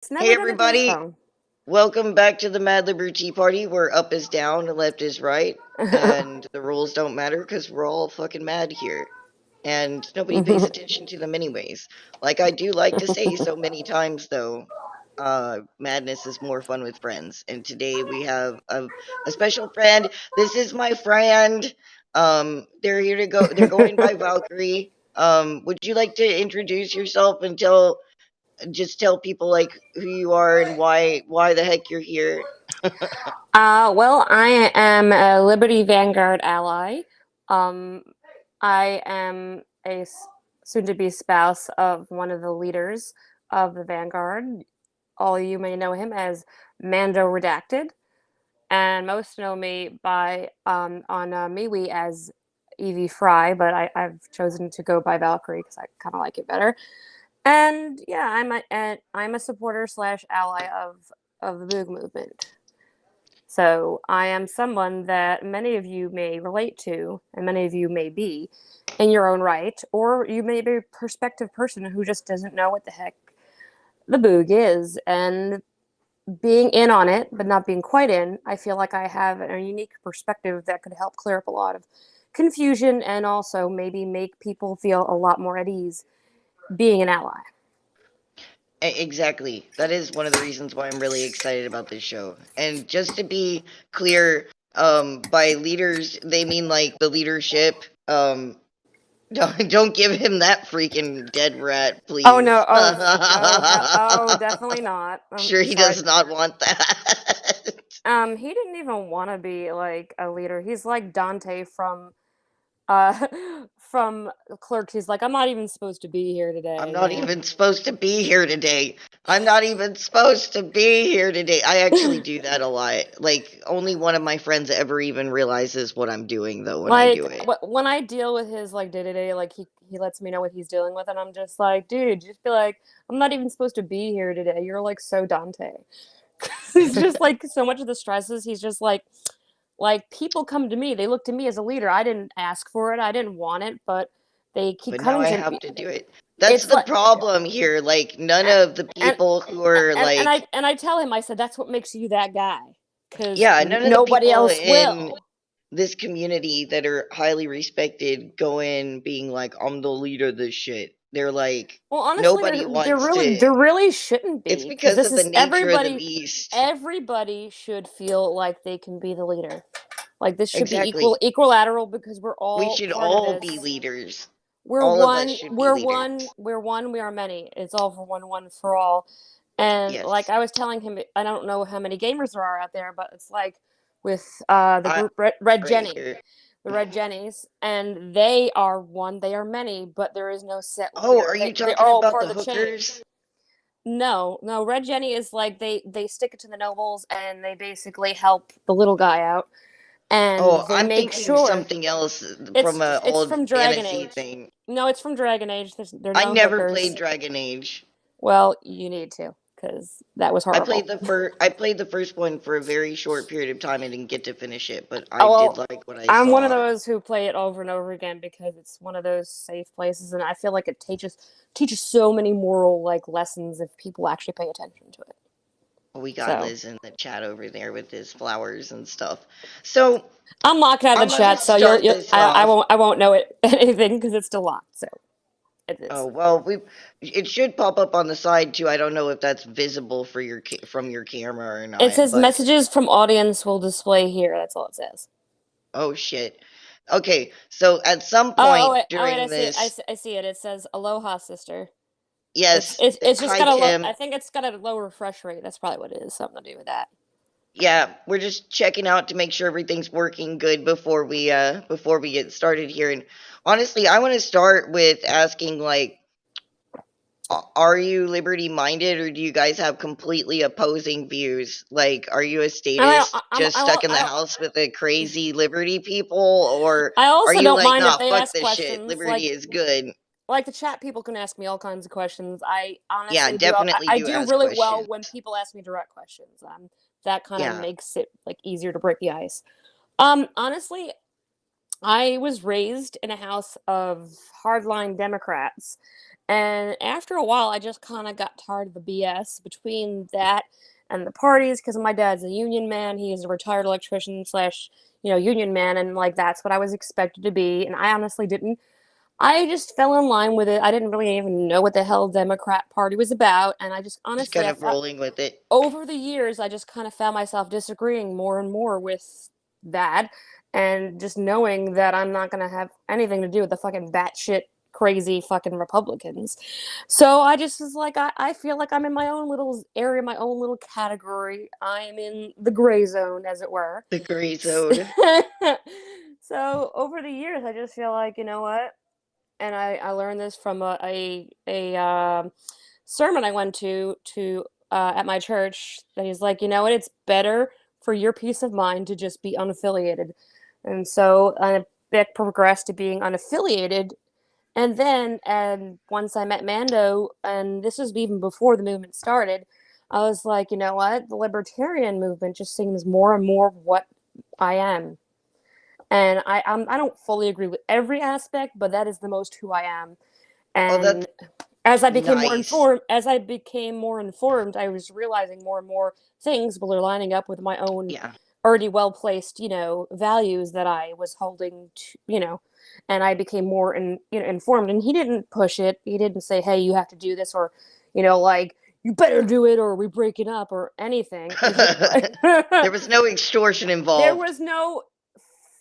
It's Hey never done it to his everybody, phone. welcome back to the Mad LiberTEA party where up is down, left is right, and the rules don't matter because we're all fucking mad here. And nobody pays attention to them anyways. Like I do like to say so many times though, madness is more fun with friends. And today we have a special friend. This is my friend. They're here to go, they're going by Valkyrie. Would you like to introduce yourself and just tell people like who you are and why the heck you're here. well, I am a Liberty Vanguard ally. Um, I am a soon-to-be spouse of one of the leaders of the Vanguard. All you may know him as Mando Redacted, and most know me by on MeWe as Evie Frye, but I've chosen to go by Valkyrie because I kind of like it better. And yeah, I'm a supporter slash ally of the Boog movement. So I am someone that many of you may relate to, and many of you may be in your own right, or you may be a prospective person who just doesn't know what the heck the Boog is. And being in on it, but not being quite in, I feel like I have a unique perspective that could help clear up a lot of confusion and also maybe make people feel a lot more at ease being an ally. Exactly. That is one of the reasons why I'm really excited about this show. And just to be clear, by leaders they mean like the leadership. Don't give him that freaking dead rat, Oh no! please. Definitely not. I'm Sure he sorry. does not want that. He didn't even want to be like a leader. He's like Dante uh from Clerks. He's like, I'm not even supposed to be here I'm today, not man. even supposed to be here today. I'm not even supposed to be here today. I actually do that a lot. Like, only one of my friends ever even realizes what I'm doing, though, when I Like do it. when I deal with his like day to day, like he lets me know what he's dealing with, and I'm just like, dude, just be like, I'm not even supposed to be here today. You're like so Dante. He's just like so much of the stresses. He's just like people come to me. They look to me as a leader. I didn't ask for it. I didn't want it, but they keep But now coming I to have me. to do it. That's It's the like problem here. Like, none of the and people who are, and like, I tell him, I said, that's what makes you that guy, because yeah, none of the nobody people else in will. this community that are highly respected go in being like, I'm the leader of this shit. They're like, Well, honestly, nobody wants to. there really shouldn't It's be, because because this of the is nature of the everybody. beast. Everybody should feel like they can be the leader. Like this should be Exactly. equilateral, because we're We all should part of all this. be leaders. We're All of us one. should be We're leaders. one. We're one. We are many. It's all for one. One for all. And like Yes. I was telling him, I don't know how many gamers there are out there, but it's like with the I group Red right Jenny, here. the Red Jennies, and they are one. They are many, but there is no set Oh, leader. are you They're talking all about part of the the chain. hookers? No, no. Red Jenny is like they stick it to the nobles, and they basically help the little guy out, and Oh, they I'm make thinking of sure something else from an it's old from Dragon fantasy Age. thing. No, it's from Dragon Age. There are I no never played hookers. Dragon Age. Well, you need to, because that was horrible. I played the first one for a very short period of time and didn't get to finish it, but I Oh did well, like what I I'm one of saw. those who play it over and over again because it's one of those safe places, and I feel like it teaches so many moral like lessons if people actually pay attention to it. We got So Liz in the chat over there with his flowers and stuff. So I'm locked out of I'm the gonna chat, so start this off. I won't know it anything because it's still locked. So it Oh is. well, we it should pop up on the side too. I don't know if that's visible for from your camera or It not, says but messages from audience will display here. That's all it says. oh shit. Okay, so at some Oh, point oh wait, during this, I see it. It says aloha, sister. yes, It's just hi got a low. Kim. I think it's got a low refresh rate. That's probably what it is. Something to do with that. Yeah, we're just checking out to make sure everything's working good before we get started here. And honestly, I want to start with asking like, are you liberty minded or do you guys have completely opposing views? Like, are you a statist just stuck in the house with the crazy liberty people, or I are also you don't like, mind if nah, they fuck ask this shit, questions. liberty is good? Like the chat people can ask me all kinds of questions. I Yeah, honestly do. definitely I do do ask really well questions. when people ask me direct questions. That kind of Yeah. makes it like easier to break the ice. Honestly, I was raised in a house of hardline Democrats, And after a while, I just kind of got tired of the BS between that and the parties because my dad's a union man. He is a retired electrician slash, union man. And like, that's what I was expected to be. And I honestly didn't. I just fell in line with it. I didn't really even know what the hell Democrat Party was about. And I just Just honestly, kind I of thought rolling with it. over the years, I just kind of found myself disagreeing more and more with that, and just knowing that I'm not going to have anything to do with the fucking batshit crazy fucking Republicans. So I just was like, I feel like I'm in my own little area, my own little category. I'm in the gray zone, as it were. The gray zone. So over the years, I just feel like, you know what? And I learned this from a sermon I went to at my church, that he's like, you know what, it's better for your peace of mind to just be unaffiliated. And so I progressed to being unaffiliated. And once I met Mando, and this was even before the movement started, I was like, you know what, the libertarian movement just seems more and more what I am. And I don't fully agree with every aspect, but that is the most who I am. Oh, that's And nice. as I became more informed, I was realizing more and more things were lining up with my own Yeah. already well placed, values that I was holding to, and I became more informed. And he didn't push it. He didn't say, "Hey, you have to do this," or, like, "You better do it, or we break it up," or anything. There was no extortion There involved. was no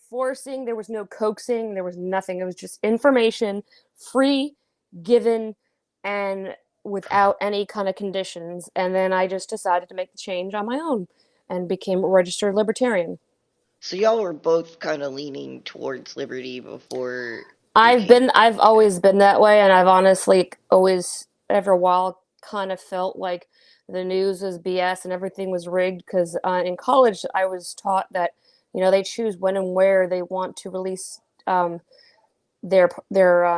forcing, there was no coaxing, there was nothing. It was just information, free, given, and without any kind of conditions. And then I just decided to make the change on my own and became a registered libertarian. So y'all were both kind of leaning towards liberty before you came. I've always been that way, and I've honestly always, every while, kind of felt like the news was BS and everything was rigged. Because in college, I was taught that, they choose when and where they want to release their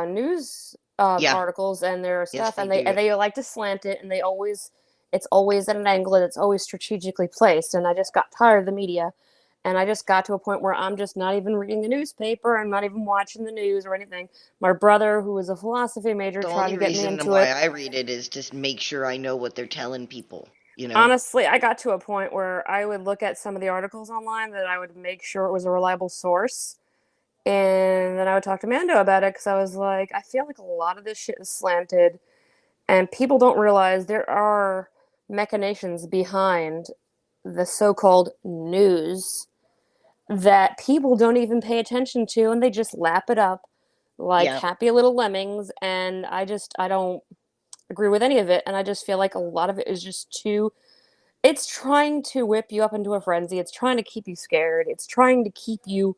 news Yeah. articles and their Yes, stuff, they and they do. like to slant it, and it's always at an angle, and it's always strategically placed. And I just got tired of the media, and I just got to a point where I'm just not even reading the newspaper. I'm not even watching the news or anything. My brother, who was a philosophy major, The tried only to get me reason into why it. I read it is just make sure I know what they're telling people, you know? Honestly, I got to a point where I would look at some of the articles online, that I would make sure it was a reliable source. And then I would talk to Mando about it, because I was like, I feel like a lot of this shit is slanted, and people don't realize there are machinations behind the so-called news that people don't even pay attention to, and they just lap it up like Yeah. happy little lemmings. And I don't agree with any of it. And I just feel like a lot of it is just too, it's trying to whip you up into a frenzy. It's trying to keep you scared. It's trying to keep you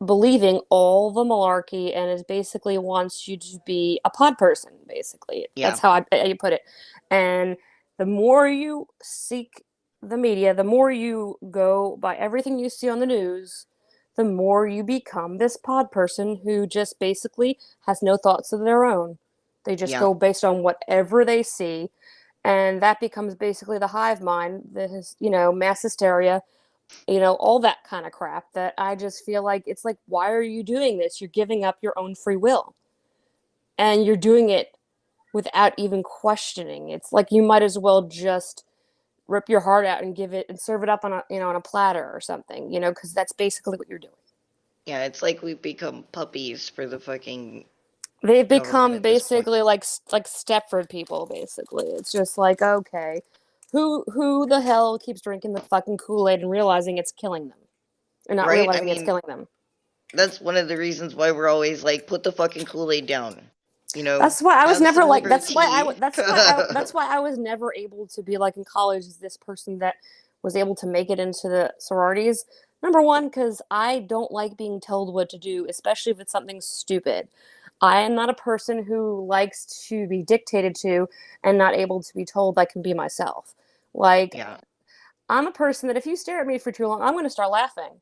believing all the malarkey, and it basically wants you to be a pod person, basically. Yeah. That's how I put it. And the more you seek the media, the more you go by everything you see on the news, the more you become this pod person who just basically has no thoughts of their own. They just Yeah. go based on whatever they see. And that becomes basically the hive mind, mass hysteria, all that kind of crap, that I just feel like it's like, why are you doing this? You're giving up your own free will, and you're doing it without even questioning. It's like you might as well just rip your heart out and give it and serve it up on a platter or something, because that's basically what you're doing. Yeah, it's like we've become puppies for the fucking They've government become at this point. basically like Stepford People. Basically, it's just like, okay, who the hell keeps drinking the fucking Kool-Aid and realizing it's killing them, and not Right? I realizing it's mean, killing them? that's one of the reasons why we're always like, put the fucking Kool-Aid down. You know, That's why I was have never some like. liberty. That's why I was never able to be like in college. Is this person that was able to make it into the sororities? Number one, because I don't like being told what to do, especially if it's something stupid. I am not a person who likes to be dictated to and not able to be told I can be myself. Like, Yeah. I'm a person that if you stare at me for too long, I'm going to start laughing,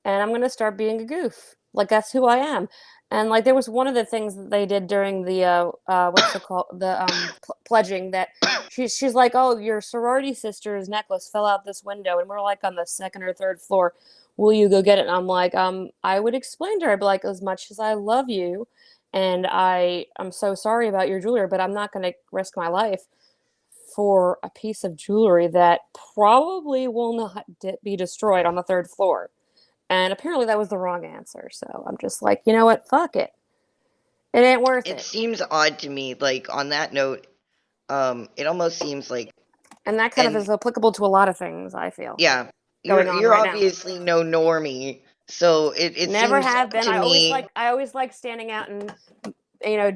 and I'm gonna start being a goof. Like, that's who I am. And like, there was one of the things that they did during the what's it called, the pledging, that she's like, oh, your sorority sister's necklace fell out this window, and we're like on the second or third floor. Will you go get it? And I'm like, I would explain to her, I'd be like, as much as I love you, and I'm so sorry about your jewelry, but I'm not going to risk my life for a piece of jewelry that probably will not be destroyed on the third floor. And apparently that was the wrong answer. So I'm just like, you know what? Fuck it. It ain't worth It it. seems odd to me, like on that note, it almost seems like, And that kind of and is applicable to a lot of things, I feel, yeah, going on you're right now. obviously no normie, so it Never seems have been. to me, I always like standing out and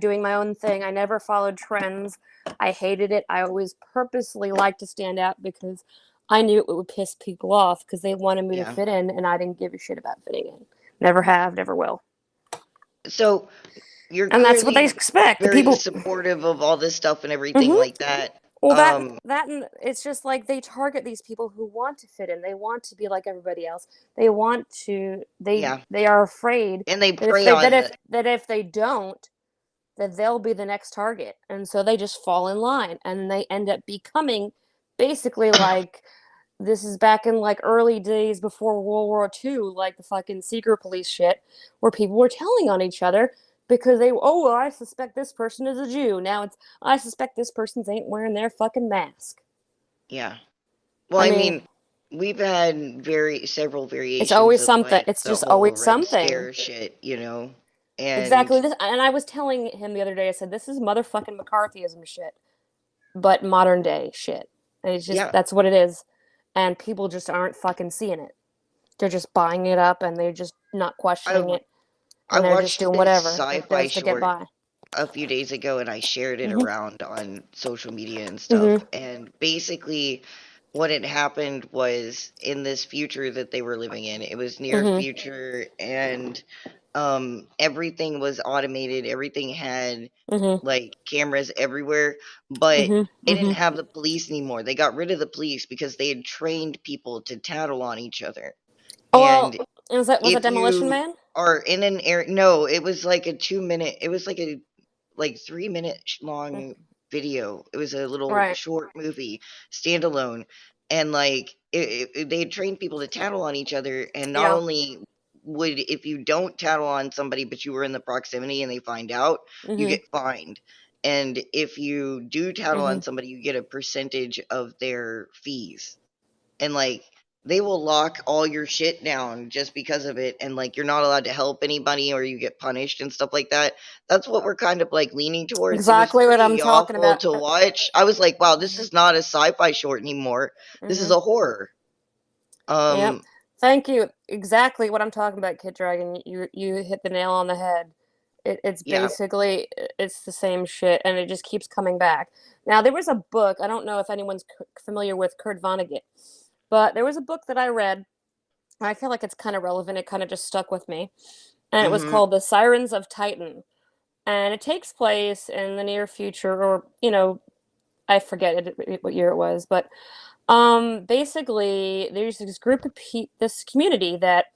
doing my own thing. I never followed trends. I hated it. I always purposely liked to stand out because I knew it would piss people off because they wanted me to yeah. fit in and I didn't give a shit about fitting in. Never have, never will. So you're And that's what they clearly expect. The very people. supportive of all this stuff and everything Mhm. like that. Well, that and it's just like they target these people who want to fit in. They want to be like everybody else. They want to. Yeah, They are afraid and they that if prey they on the, that if they don't, that they'll be the next target, and so they just fall in line, and they end up becoming basically like this is back in like early days before World War II, like the fucking secret police shit, where people were telling on each other because oh, well, I suspect this person is a Jew. Now it's, I suspect this person's ain't wearing their fucking mask. yeah. Well, I I mean, mean, we've had several it's variations always of something. like It's the just whole always Red something. Scare shit, you know, and Exactly this, and I was telling him the other day. I said, "This is motherfucking McCarthyism shit, but modern day shit." And it's just yeah. that's what it is, and people just aren't fucking seeing it. They're just buying it up, and they're just not questioning I it, I and they're just watched doing this whatever it sci-fi does to get short by. a few days ago and I shared it Mhm. around on social media and stuff. Mhm. And basically, what had happened was in this future that they were living in, it was near Mhm. future, and everything was automated, everything had Mhm. like cameras everywhere, but Mhm. they didn't Mhm. have the police anymore. They got rid of the police because they had trained people to tattle on each other. Oh well, And was that if Demolition you Man? are in an area, no, it was like a 2 minute, it was like 3 minute long video. It was a little Right. short movie, standalone, and like they had trained people to tattle on each other. And not Yeah. only would, if you don't tattle on somebody, but you were in the proximity and they find out, you Mhm. get fined. And if you do tattle on Mhm. somebody, you get a percentage of their fees, and like they will lock all your shit down just because of it, and like you're not allowed to help anybody or you get punished and stuff like that. That's what we're kind of like leaning towards. It was Exactly what I'm pretty talking awful about. to watch. I was like, wow, this Mhm. is not a sci-fi short anymore, this is Mhm. a horror. Yep. um Thank you. Exactly what I'm talking about, Kid Dragon. You hit the nail on the head. It's yeah. basically it's the same shit, and it just keeps coming back. Now there was a book. I don't know if anyone's familiar with Kurt Vonnegut, but there was a book that I read. And I feel like it's kind of relevant. It kind of just stuck with me, and it was Mm-hmm. called "The Sirens of Titan," and it takes place in the near future, or I forget what year it was, but basically, there's this group of this community that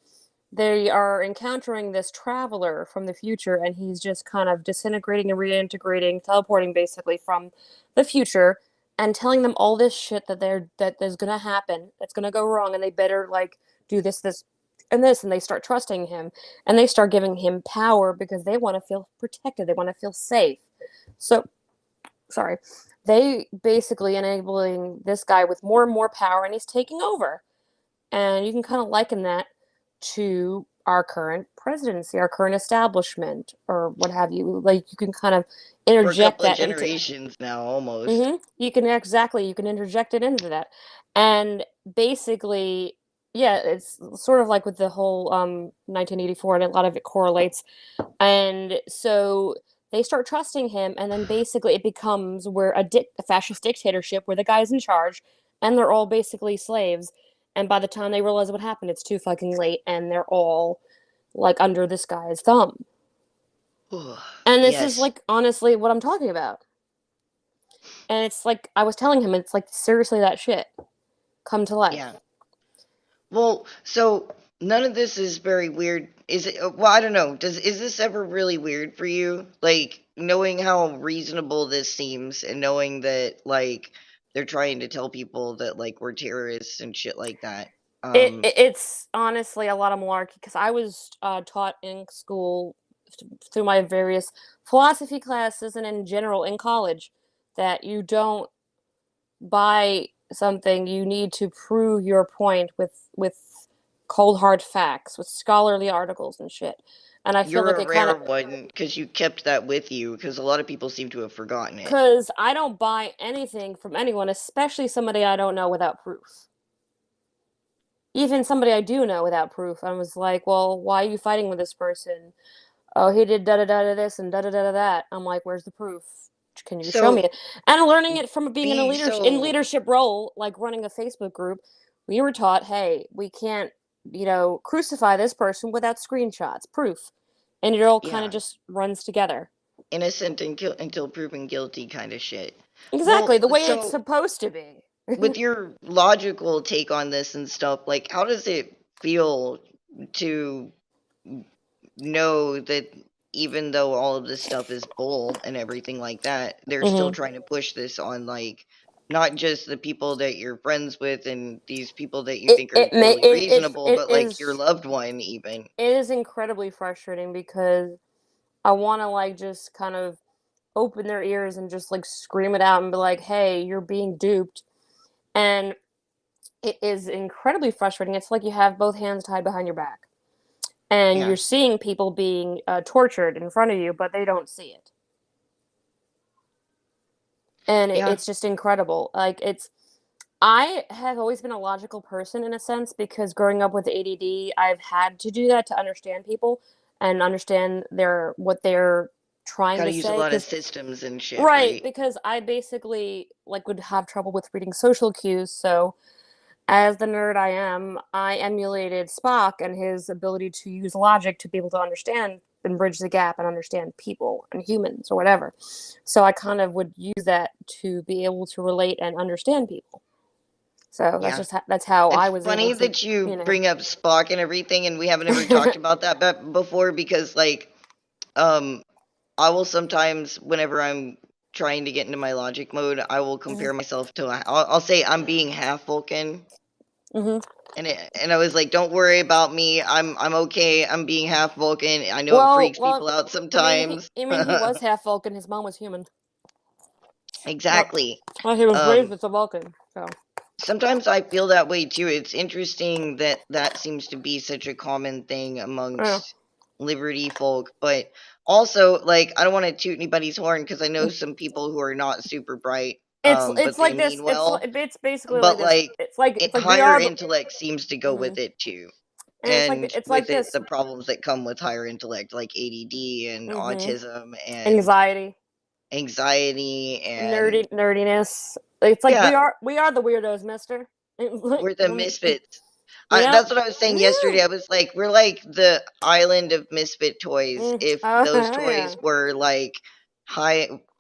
they are encountering this traveler from the future, and he's just kind of disintegrating and reintegrating, teleporting basically from the future, and telling them all this shit that there's gonna happen, that's gonna go wrong, and they better like do this, and this, and they start trusting him, and they start giving him power because they want to feel protected, they want to feel safe. So sorry, they basically enabling this guy with more and more power, and he's taking over. And you can kind of liken that to our current presidency, our current establishment, or what have you. Like you can kind of For a interject couple of that into. generations now almost. Mm-hmm. You can interject it into that, and basically, yeah, it's sort of like with the whole 1984, and a lot of it correlates. And so they start trusting him, and then basically it becomes where a fascist dictatorship where the guy's in charge, and they're all basically slaves. And by the time they realize what happened, it's too fucking late, and they're all like under this guy's thumb. And this is Yes. like honestly what I'm talking about. And it's like I was telling him, it's like seriously that shit come to Yeah. life. Well, so none of this is very weird. Is it? Well, I don't know. Is this ever really weird for you? Like knowing how reasonable this seems and knowing that like they're trying to tell people that like we're terrorists and shit like that. It, Um, it it's honestly a lot of malarkey because I was taught in school through my various philosophy classes and in general in college, that you don't buy something. You need to prove your point with cold hard facts, with scholarly articles and shit. And I feel You're like a it kind rare of, one because you kept that with you because a lot of people seem to have forgotten it. because I don't buy anything from anyone, especially somebody I don't know, without proof. Even somebody I do know without proof. I was like, well, why are you fighting with this person? Oh, he did da da da da this and da da da da that. I'm like, where's the proof? Can you show me So it? And learning it from being in a be so leadership role, like running a Facebook group, we were taught, hey, we can't, crucify this person without screenshots, proof, and it all kind of yeah, just runs together. innocent until proven guilty kind of shit. Exactly Well, the way it's so supposed to be. with your logical take on this and stuff, like how does it feel to know that even though all of this stuff is bull and everything like that, they're still hmm trying to push this on like not just the people that you're friends with and these people that you It think are it may totally reasonable, it but like your is loved one even. it is incredibly frustrating because I want to like just kind of open their ears and just like scream it out and be like, "Hey, you're being duped." And it is incredibly frustrating. It's like you have both hands tied behind your back, and Yeah. you're seeing people being tortured in front of you, but they don't see it. And Yeah. it's just incredible. Like I have always been a logical person in a sense because growing up with ADD, I've had to do that to understand people and understand what they're trying Got to to use a say. lot of Because systems and shit, right, right? because I basically like would have trouble with reading social cues, so as the nerd I am, I emulated Spock and his ability to use logic to be able to understand and bridge the gap and understand people and humans or whatever. So I kind of would use that to be able to relate and understand people. So Yeah. that's how I It's was able funny to, that you you know. bring up Spock and everything, and we haven't ever talked about that before because, like, um, I will sometimes, whenever I'm trying to get into my logic mode, I will compare myself to, I'll say I'm being half Vulcan, hmm and I was like, don't worry about me, I'm okay, I'm being half Vulcan. I know it Well, freaks well, people out sometimes. he was half Vulcan. His mom was human. Well, Exactly. well, he was raised Um, as a Vulcan. So. Sometimes I feel that way too. It's interesting that that seems to be such a common thing Yeah. amongst Liberty folk, but also like I don't want to toot anybody's horn because I know some people who are not super bright, It's but they like this. mean well. It's basically like But this. like It's like we higher are the. intellect seems to go Mhm. with it too, And and it's like with it this. the problems that come with higher intellect, like ADD and hmm autism and Anxiety, anxiety and nerdiness. It's like yeah, we are the weirdos, Mister. It's like, we're the misfits. yep. That's what I was saying Yeah. yesterday. I was like, we're like the island of misfit toys if those Oh yeah. toys were like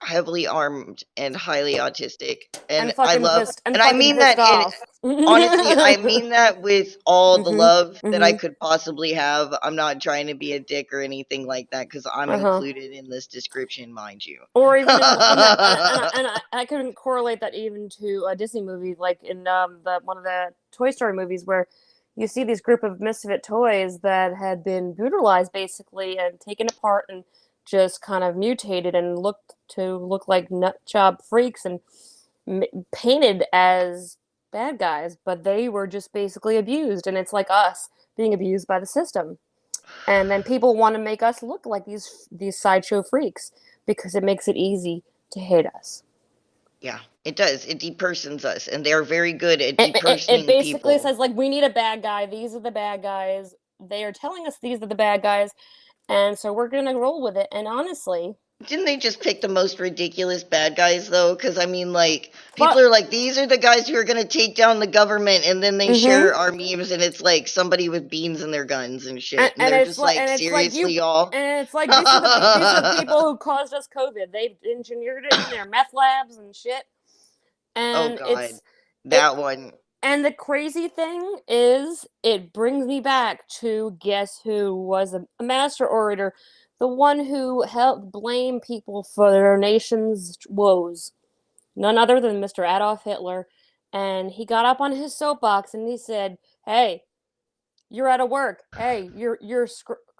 heavily armed and highly autistic. And I love, And and I fucking mean pissed that in off. honestly, I mean that with all the mhm. love that I Mhm. could possibly have. I'm not trying to be a dick or anything like that because I'm Uh huh. included in this description, mind you. Or even in that, I couldn't correlate that even to a Disney movie, like in the one of the Toy Story movies, where you see these group of misfit toys that had been brutalized basically and taken apart and just kind of mutated and look like nut job freaks and painted as bad guys, but they were just basically abused, and it's like us being abused by the system. And then people want to make us look like these sideshow freaks because it makes it easy to hate us. Yeah, it does. It depersons us, and they're very good at It depersoning basically people. says like we need a bad guy. These are the bad guys. They are telling us these are the bad guys, and so we're gonna roll with it. And honestly, Didn't they just pick the most ridiculous bad guys though? Because I mean, like people but are like, these are the guys who are gonna take down the government, and then they mm-hmm. share our memes, and it's like somebody with beans in their guns and shit, and they're just like, It's like you seriously, y'all. and it's like these are the people who caused us COVID. They've engineered it in their meth labs and shit. Oh And God, it that one. and the crazy thing is, it brings me back to guess who was a master orator, the one who helped blame people for their nation's woes. None other than Mr. Adolf Hitler. And he got up on his soapbox and he said, "Hey, you're out of work. Hey, you're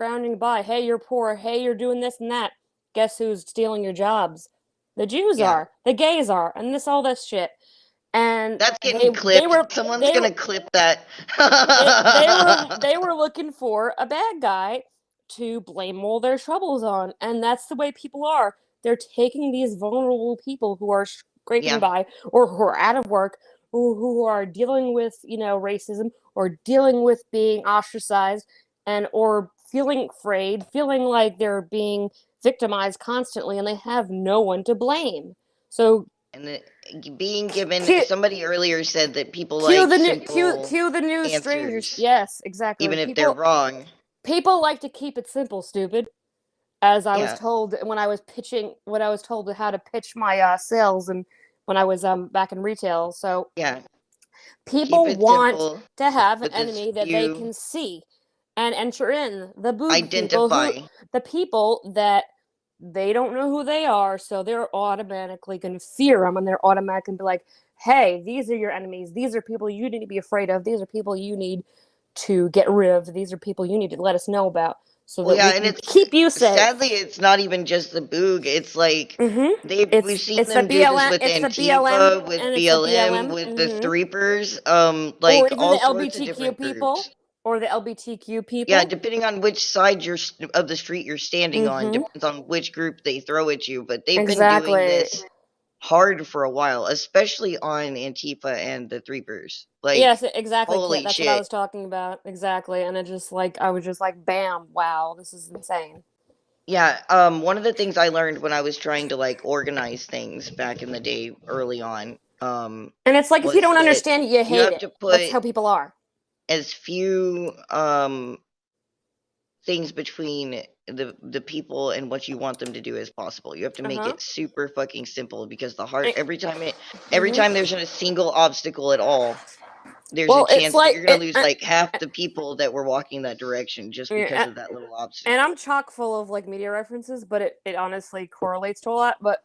scrounging by. Hey, you're poor. Hey, you're doing this and that. Guess who's stealing your jobs? The Jews Yeah. are. The gays are. And all this shit. And That's they getting they clipped. were Someone's they gonna clip that. they were looking for a bad guy to blame all their troubles on, and that's the way people are. They're taking these vulnerable people who are scraping Yeah. by or who are out of work, who are dealing with, racism or dealing with being ostracized and or feeling afraid, feeling like they're being victimized constantly and they have no one to blame. So And being given, cue, somebody earlier said that people like simple cue the new strangers. answers, Yes, exactly. even if they're wrong. People like to keep it simple, stupid. As I was Yeah. told when I was pitching, when I was told how to pitch my sales, and when I was back in retail. So Yeah. Keep people it want simple to have an with as enemy that they few can see and enter in. identify. The people that they don't know who they are, so they're automatically going to fear them, and they're automatically going to be like, hey, these are your enemies. These are people you need to be afraid of. These are people you need to get rid of. These are people you need to let us know about so Well, that yeah, we and can it's keep you safe. sadly it's not even just the boog. It's like we've seen It's the them do this BLM, with it's the BLM, Antifa, with and it's the BLM, BLM, with the Threepers, or like even all the sorts of LGBTQ different groups. people, or the LGBTQ Yeah, people. depending on which side of the street you're standing on, Mm-hmm. depends on which group they throw at you. But they've been doing Exactly. this hard for a while, especially on Antifa and the Threepers. Like, Yes, exactly, Kit. holy That's what I shit. was talking about. Exactly. And I was just like, bam, wow, this is insane. Yeah, one of the things I learned when I was trying to like organize things back in the day early on, And it's like, if you was don't that understand it, you you hate have it. to That's put how people are. as few things between the people and what you want them to do as possible. You have to make Uh-huh. it super fucking simple because the heart every Mm-hmm. time there's a single obstacle at all, there's a Well, it's chance that like, you're gonna lose like half the people that were walking that direction just because and of that little I'm obstacle. chock full of like media references, but it honestly correlates to a lot. But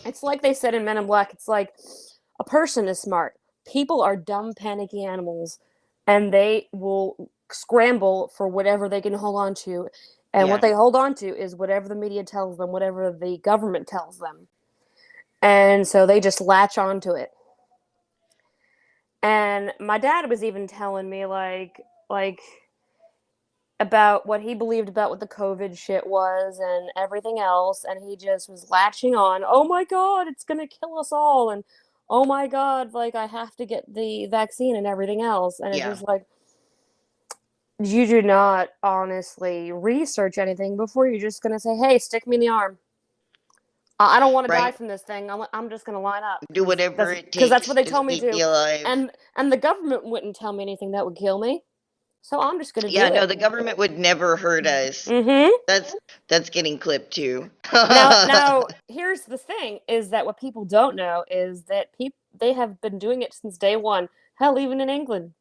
it's like they said in Men in Black, it's like a person is smart. People are dumb, panicky animals, and they will scramble for whatever they can hold on to. And what Yeah. they hold on to is whatever the media tells them, whatever the government tells them. And so they just latch onto it. And my dad was even telling me like about what he believed about what the COVID shit was and everything else. And he just was latching on, oh my God, it's going to kill us all. And oh my God, like I have to get the vaccine and everything else. And it's Yeah. just like, you do not honestly research anything before you're just going to say, hey, stick me in the arm. I don't want to die Right? from this thing. I'm just going to line up Do whatever it because that's takes what they to told me keep to. me alive. And the government wouldn't tell me anything that would kill me. So I'm just going to Yeah, do no, it. the government would never hurt us. Mm-hmm. That's getting clipped too. Now, here's the thing: is that what people don't know is that they have been doing it since day one. Hell, even in England,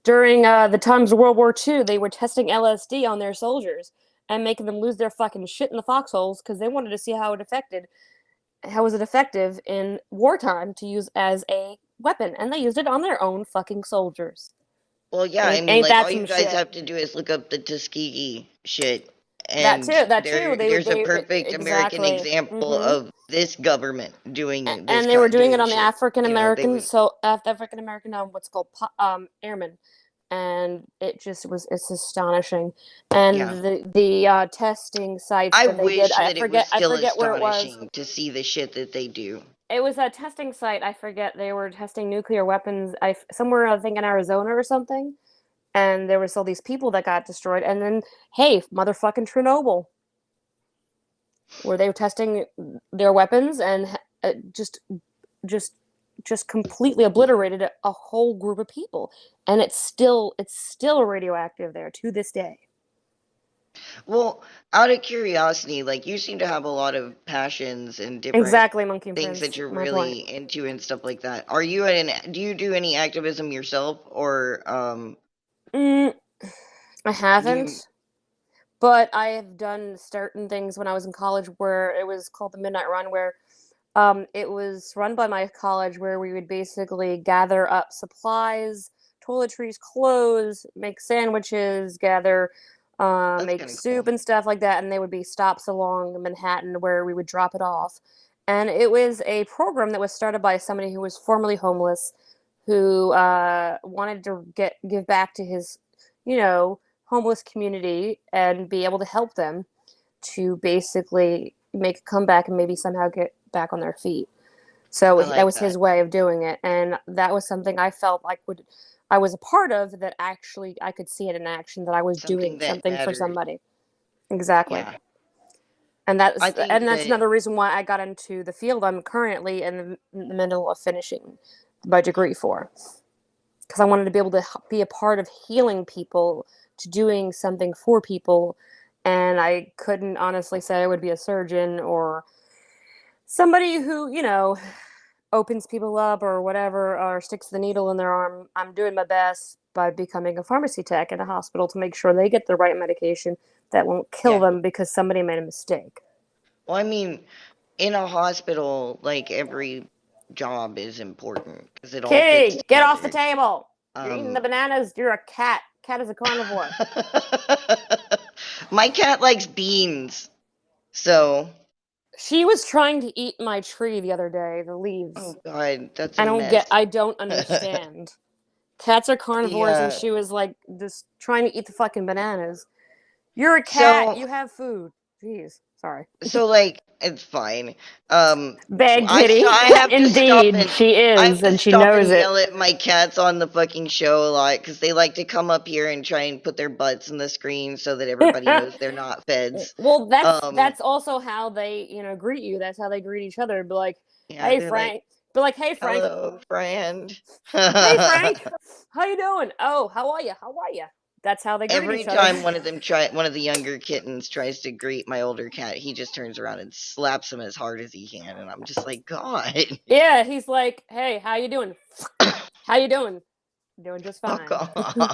during the times of World War II, they were testing LSD on their soldiers and making them lose their fucking shit in the foxholes because they wanted to see how was it effective in wartime to use as a weapon, and they used it on their own fucking soldiers. Well, yeah, I mean, Ain't like that all you some guys shit? have to do is look up the Tuskegee shit, That and too. That too. there's a They perfect American exactly. example Mm-hmm. of this government doing this And they were doing it doing on the shit. African You know, they American, would, so African American, what's called airmen, and it's astonishing. And yeah. the testing sites I that they did, wish that it was I still forget where it was. astonishing to see the shit that they do. It was a testing site. I forget, they were testing nuclear weapons. Somewhere, I think in Arizona or something. And there was all these people that got destroyed. And then, hey, motherfucking Chernobyl, where they were testing their weapons and just just just completely obliterated a whole group of people, and it's still radioactive there to this day. Well, out of curiosity, like you seem to have a lot of passions and different Exactly, Monkey things that Prince, you're my point. really into and stuff like that. Are you do you do any activism yourself or mm, I do you haven't, but I have done certain things when I was in college where it was called the Midnight Run, where it was run by my college, where we would basically gather up supplies, toiletries, clothes, make sandwiches, gather That's make kind of soup cool. and stuff like that, and they would be stops along Manhattan where we would drop it off. And it was a program that was started by somebody who was formerly homeless, who wanted to give back to his, you know, homeless community and be able to help them to basically make a comeback and maybe somehow get back on their feet. So I that like was his that. way of doing it, and that was something I felt like would I was a part of, that actually I could see it in action, that I was doing Something that something for mattered. somebody. Exactly. Yeah. And I think that's that another reason why I got into the field I'm currently in the middle of finishing my degree for, because I wanted to be able to be a part of healing people, to doing something for people, and I couldn't honestly say I would be a surgeon or somebody who, opens people up or whatever, or sticks the needle in their arm. I'm doing my best by becoming a pharmacy tech in a hospital to make sure they get the right medication that won't kill yeah. them because somebody made a mistake. Well, I mean, in a hospital, like every job is important because it all fits Kitty, get off the together. table. You're eating the Um, bananas. You're a cat. Cat is a carnivore. my cat likes beans, so She was trying to eat my tree the other day, the leaves. oh god, that's a mess. I don't understand. Cats are The carnivores, and she was like just trying to eat the fucking bananas. You're a cat. so You have food. Jeez. Sorry. so like it's fine. Um, Bad I kitty. I have to stop Indeed, and she I have is, to and she stop and knows it. yell at my cats on the fucking show a lot because they like to come up here and try and put their butts in the screen so that everybody knows they're not feds. Well, Um, that's also how they, greet you. That's how they greet each other. Be like, yeah, "Hey, they're like, Frank." Be like, "Hey, Frank. "Hello, friend." Hey, Frank. How you doing? Oh, how are you? How are you?" That's how they greet Every each other. time one of the younger kittens tries to greet my older cat, he just turns around and slaps him as hard as he can, and I'm just like, God, Yeah, he's like, "Hey, how you doing? How you doing? Doing just fuck fine."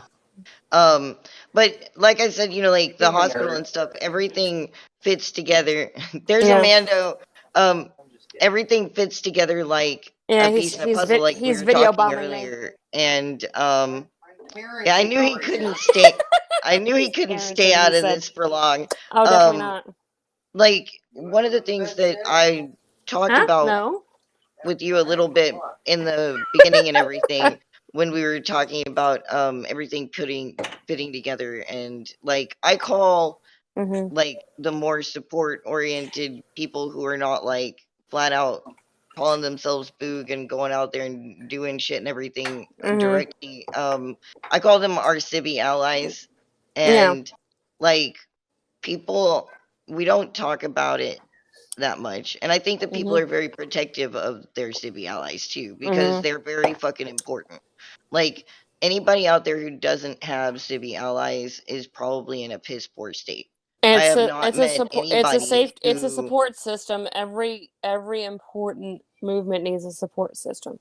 off. But like I said, like the Excuse me, hospital nerd. and stuff, everything fits together. There's a Yeah, Mando. Um, everything fits together like yeah. a piece in a puzzle, like we He's were video talking bombing me. earlier. And yeah, Parenting I knew he He's couldn't stay parenting. He out of said, this for long. "Oh, definitely Um, not." like one of the things that I talked Huh? about No. with you a little bit in the beginning and everything when we were talking about everything fitting together, and like I call Mhm. like the more support oriented people who are not like flat out calling themselves boog and going out there and doing shit and everything Mhm. directly. I call them our civi allies, Yeah. and like people, we don't talk about it that much. And I think that people Mhm. are very protective of their civi allies too, because Mhm. they're very fucking important. Like anybody out there who doesn't have civi allies is probably in a piss poor state. I have not met anybody it's a who, support system. Every important movement needs a support system.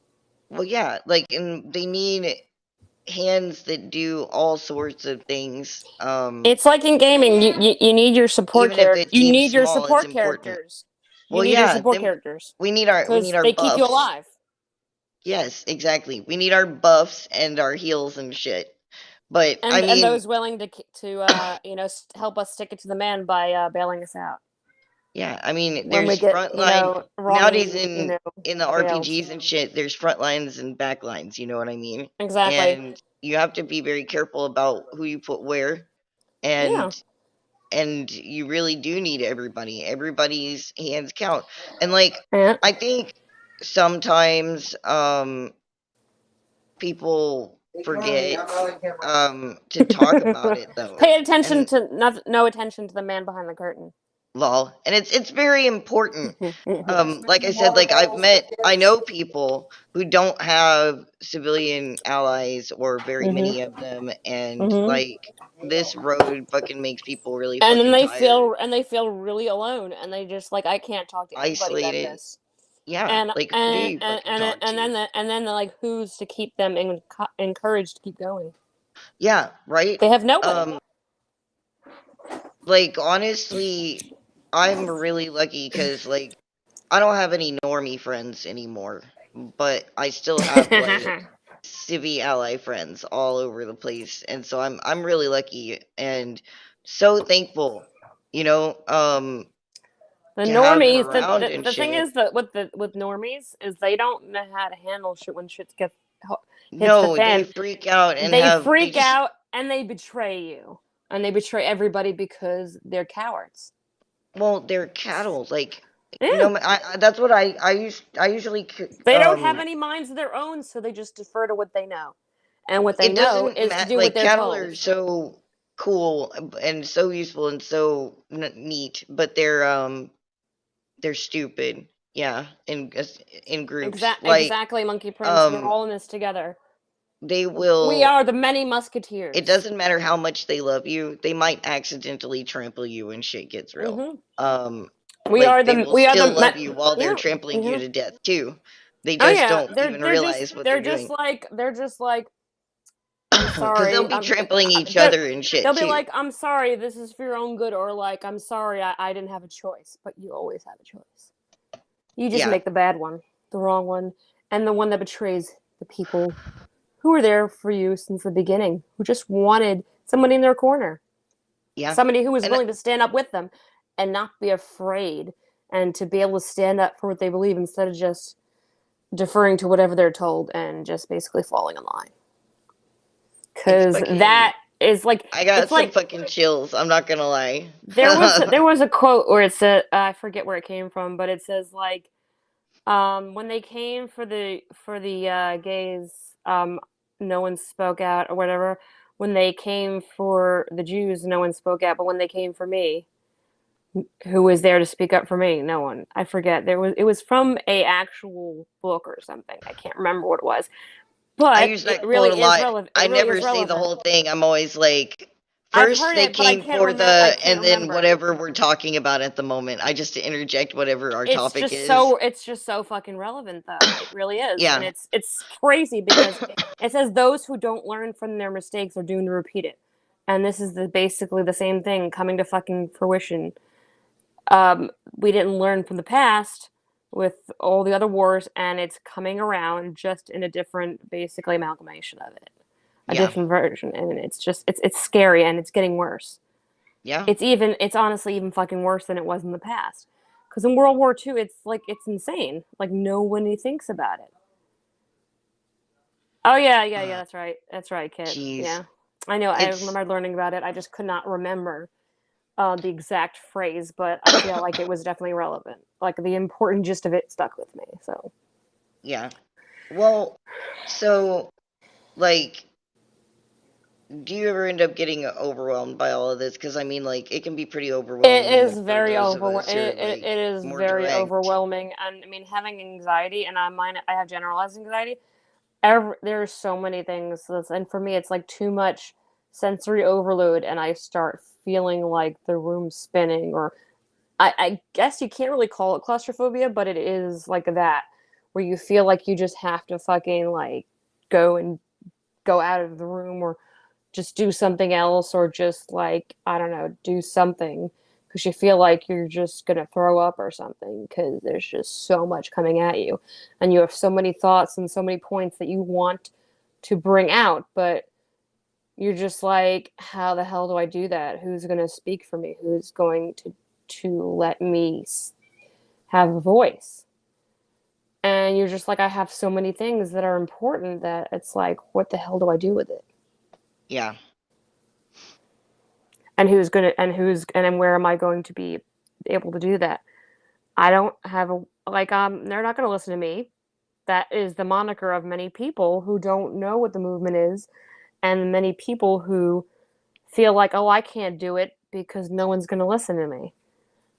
well, yeah, like, and they need hands that do all sorts of things. It's like in gaming, you need your support Even if character. it You seems need your small, it's support important. characters. You Well, need your yeah, support then characters we need because our they keep you buffs. alive. Yes, exactly. We need our buffs and our heals and shit. But I And mean, those willing to help us stick it to the man by bailing us out yeah, I mean, when we there's get frontline nowadays wrongly in the jailed. RPGs and shit. There's front lines and back lines. You know what I mean? Exactly. And you have to be very careful about who you put where, Yeah. and you really do need everybody. Everybody's hands count. And like, Yeah. I think sometimes people forget to talk about it though. Pay attention And to no attention to the man behind the curtain. lol, and it's very important. Pass me Like I some said, water like bottles for I kids. know people who don't have civilian allies or very Mhm. many of them, and Mhm. like this road fucking makes people really And then fucking tired, they feel really alone, and they just like, I can't talk to anybody about isolated. this. Yeah, like who do you fucking talk to? And then they're like, who's to keep them encouraged to keep going? Yeah, right. They have nobody. Um, like honestly, I'm really lucky because like I don't have any normie friends anymore, but I still have like civi ally friends all over the place, and so I'm really lucky. And so thankful, you know, The to have them normies, around and the thing shit. is that with normies is they don't know how to handle shit when shit gets hits the No, they fan. freak out and They they freak just out and they betray you, and they betray everybody because they're cowards. well, they're cattle. Like, Yeah, that's what I usually they don't have any minds of their own, so they just defer to what they know, and what they it know doesn't is to matter. do what Like they're cattle told. are so cool and so useful and so neat, but they're stupid. Yeah, in groups. Like Exactly, Monkey Prince. We're um all in this together. they We will. are the many It musketeers. doesn't matter how much they love you. They might accidentally trample you when shit gets real. Hmm. Um like they will We are still the love you while they're yeah. trampling you Hmm. to death too. They Oh just yeah, don't even realize what they're doing. they're just like I'm Because they'll sorry. be trampling each They're, other and shit they'll be too. like, I'm sorry, this is for your own good, or like, I'm sorry, I didn't have a choice. But you always have a choice. You just Yeah, make the bad one, the wrong one, and the one that betrays the people who were there for you since the beginning, who just wanted somebody in their corner, yeah. somebody who was And willing to stand up with them and not be afraid and to be able to stand up for what they believe instead of just deferring to whatever they're told and just basically falling in line. it's Because fucking. that is like I got it's some like fucking chills. I'm not gonna lie. there was a quote where it said I forget where it came from, but it says like when they came for the gays, no one spoke out or whatever. When they came for the Jews, no one spoke out, but when they came for me, who was there to speak up for me? No one. I forget. There was it was from a actual book or something. I can't remember what it was, I but use that quote a lot. It I really is never say the relevant. whole thing. I'm always like, I've first heard they it, but I came can't for remember. I the, can't and then remember. whatever we're talking about at the moment. I just interject whatever our topic is. It's just so fucking relevant though. It really is. And Yeah, it's crazy because it says those who don't learn from their mistakes are doomed to repeat it. And this is basically the same thing coming to fucking fruition. We didn't learn from the past with all the other wars, and it's coming around just in a different, basically amalgamation of it, a yeah, different version, and it's just it's scary and it's getting worse. yeah. It's honestly even fucking worse than it was in the past. Because in World War II, it's like it's insane. Like nobody thinks about it. Oh yeah. That's right, Kit. Jeez, Yeah, I know. I it's remember learning about it. I just could not remember the exact phrase, but I feel like it was definitely relevant. Like the important gist of it stuck with me. So yeah. Well, so like, do you ever end up getting overwhelmed by all of this? Because I mean, like, it can be pretty overwhelming for those of us who are like it is more very direct. overwhelming. And I mean, having anxiety, and I have generalized anxiety. There's so many things, and for me, it's like too much sensory overload, and I start feeling like the room's spinning, or I guess you can't really call it claustrophobia, but it is like that, where you feel like you just have to fucking like go and go out of the room or just do something else or just like I don't know, do something because you feel like you're just going to throw up or something because there's just so much coming at you and you have so many thoughts and so many points that you want to bring out, but you're just like how the hell do I do that? Who's going to speak for me? Who's going to let me have a voice? And you're just like I have so many things that are important that it's like what the hell do I do with it? Yeah, And who's gonna and then where am I going to be able to do that? I don't have a like they're not gonna listen to me. That is the moniker of many people who don't know what the movement is and many people who feel like, oh, I can't do it because no one's gonna listen to me.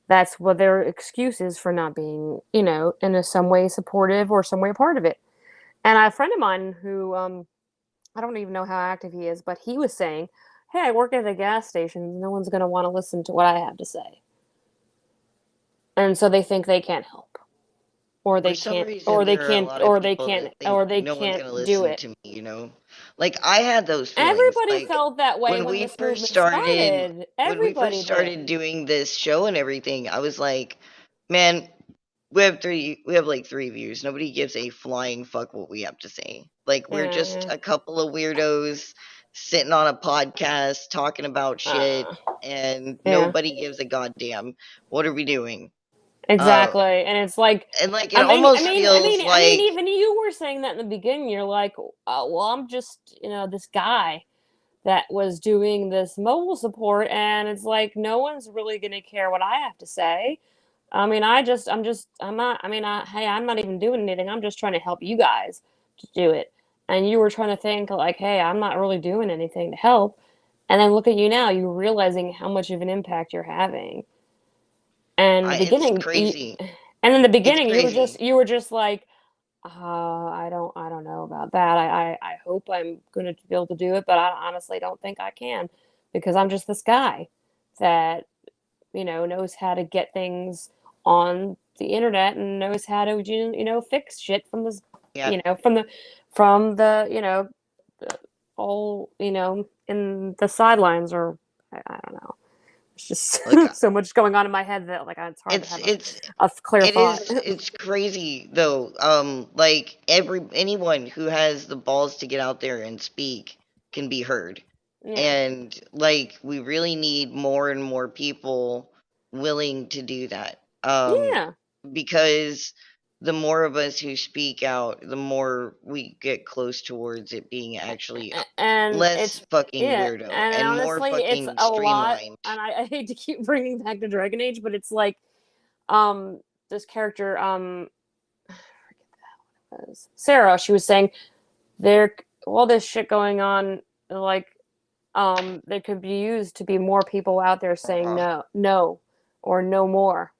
That's what their excuse is for not being, in some way supportive or some way a part of it. And I have a friend of mine who I don't even know how active he is, but he was saying, "Hey, I work at a gas station. No one's going to want to listen to what I have to say." And so they think they can't help for some reason there are a lot of people that think or they no one's can't gonna do listen it. to me. Like I had those feelings. Everybody Like felt that way when when we this first movement started, started. when we first Everybody started did. doing this show and everything, I was like, man, we have like 3 views. Nobody gives a flying fuck what we have to say. Like we're just Yeah. a couple of weirdos sitting on a podcast talking about shit, uh, and yeah, nobody gives a goddamn. What are we doing? exactly. And it's like, And like it almost feels like even you were saying that in the beginning. You're like, well, I'm just, this guy that was doing this mobile support, and it's like no one's really gonna care what I have to say. I mean, I'm not. I mean, hey, I'm not even doing anything. I'm just trying to help you guys to do it. And you were trying to think like, hey, I'm not really doing anything to help. And then look at you now. You're realizing how much of an impact you're having. And the it's beginning, crazy. and in the It's beginning, crazy. you were just like, I don't know about that. I hope I'm going to be able to do it, but I honestly don't think I can because I'm just this guy that knows how to get things on the internet and knows how to fix shit from this Yeah, from the, all in the sidelines, or I don't know. It's like just so much going on in my head that like it's hard to have it's a clear it thought. is it's crazy though. Like anyone who has the balls to get out there and speak can be heard. Yeah. And like we really need more and more people willing to do that. Yeah. Because the more of us who speak out, the more we get close towards it being actually And less it's fucking yeah, weirdo and and more honestly, it's fucking a lot. streamlined. And I hate to keep bringing back to Dragon Age, but it's like this character Sarah. She was saying there all this shit going on, like there could be used to be more people out there saying Uh, no, or no more.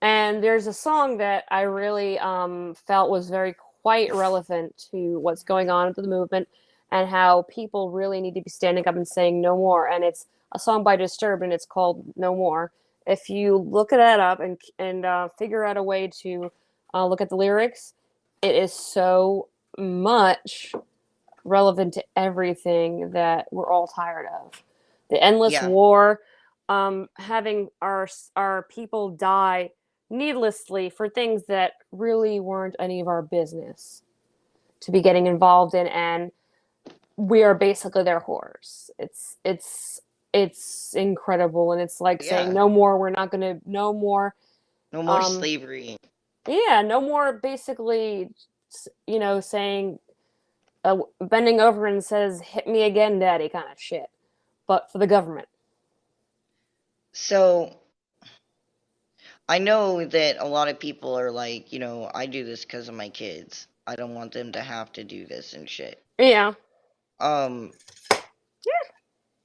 And there's a song that I really felt was very quite relevant to what's going on with the movement and how people really need to be standing up and saying no more. And it's a song by Disturbed, and it's called No More. If you look that up and figure out a way to look at the lyrics, it is so much relevant to everything that we're all tired of. The endless yeah, war, having our people die needlessly for things that really weren't any of our business to be getting involved in, and we are basically their whores. It's incredible, and it's like saying yeah. no more. We're not gonna no more. No more Um, slavery. yeah, no more. Basically, saying bending over and says "hit me again, daddy" kind of shit, but for the government. So I know that a lot of people are like, I do this because of my kids. I don't want them to have to do this and shit. Yeah. Um,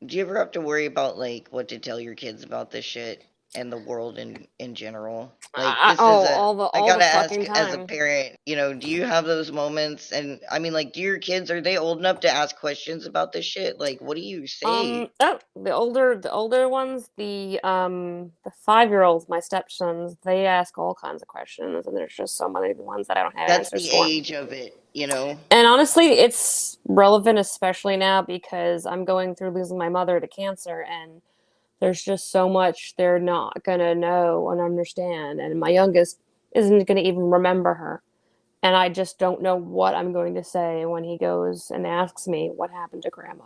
do you ever have to worry about like what to tell your kids about this shit and the world in general? Like this is a I All the gotta ask fucking as a time. parent, do you have those moments? And I mean, like, do your kids are they old enough to ask questions about this shit? Like, what do you say? Oh, the older ones, the 5-year-olds, my stepsons, they ask all kinds of questions, and there's just so many ones that I don't have That's answers the for. age of it. And honestly, it's relevant especially now because I'm going through losing my mother to cancer, and there's just so much they're not gonna know and understand, and my youngest isn't gonna even remember her. And I just don't know what I'm going to say when he goes and asks me what happened to grandma.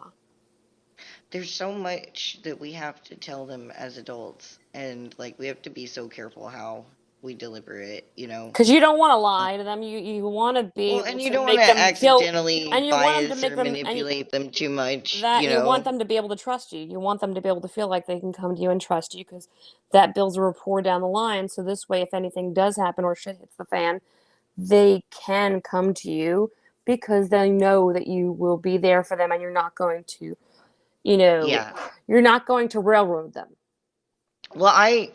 There's so much that we have to tell them as adults, and like we have to be so careful how we deliver it. Because you don't want to lie to them. You want to be Well, able and you to don't want make to them feel, accidentally and you want them to bias make or them, and manipulate them too much, that you want them to be able to trust you. You want them to be able to feel like they can come to you and trust you because that builds a rapport down the line. So this way, if anything does happen or shit hits the fan, they can come to you because they know that you will be there for them and you're not going to, you know, Yeah. you're not going to railroad them. Well, I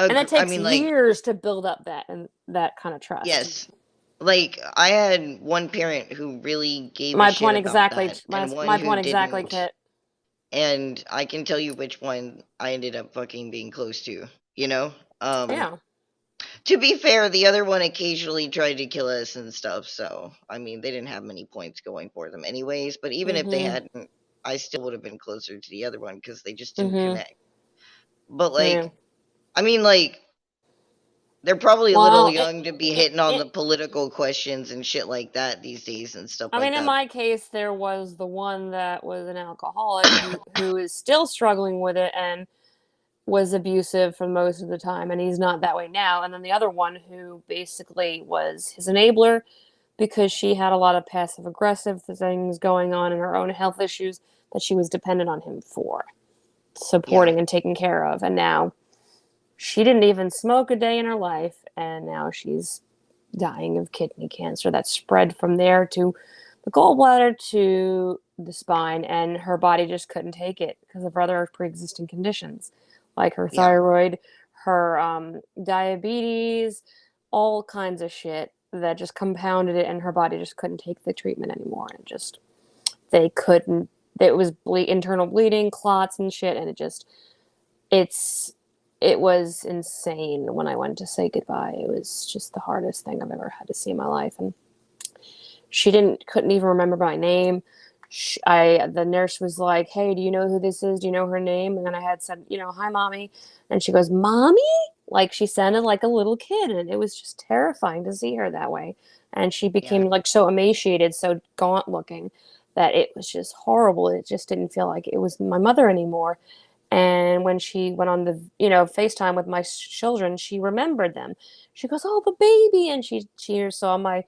And that agree. I takes mean, like, years to build up that and that kind of trust. yes. Like, I had one parent who really gave a shit about that, and one My who point exactly, didn't. Kit. And I can tell you which one I ended up fucking being close to, you know? Um, Yeah. to be fair, the other one occasionally tried to kill us and stuff, so I mean, they didn't have many points going for them anyways, but even if they Mhm. hadn't, I still would have been closer to the other one because they just didn't Mhm. connect. But Yeah. like, I mean, like, They're probably a little Well, young to be hitting on the political questions and shit like that these days and stuff I like mean, in that. my case, there was the one that was an alcoholic who is still struggling with it and was abusive for most of the time, and he's not that way now. And then the other one who basically was his enabler because she had a lot of passive aggressive things going on in her own health issues that she was dependent on him for Yeah, supporting and taking care of. And now she didn't even smoke a day in her life, and now she's dying of kidney cancer that spread from there to the gallbladder to the spine, and her body just couldn't take it because of other pre-existing conditions like her yeah, thyroid, her diabetes, all kinds of shit that just compounded it, and her body just couldn't take the treatment anymore. And just they couldn't. It was internal bleeding, clots, and shit, and it's it was insane when I went to say goodbye. It was just the hardest thing I've ever had to see in my life, and she couldn't even remember my name. The nurse was like, "Hey, do you know who this is? Do you know her name?" And then I had said, "Hi, mommy," and she goes, "Mommy," like she sounded like a little kid, and it was just terrifying to see her that way. And she yeah, became like so emaciated, so gaunt looking, that it was just horrible. It just didn't feel like it was my mother anymore. And when she went on the, FaceTime with my children, she remembered them. She goes, "Oh, the baby," and she saw my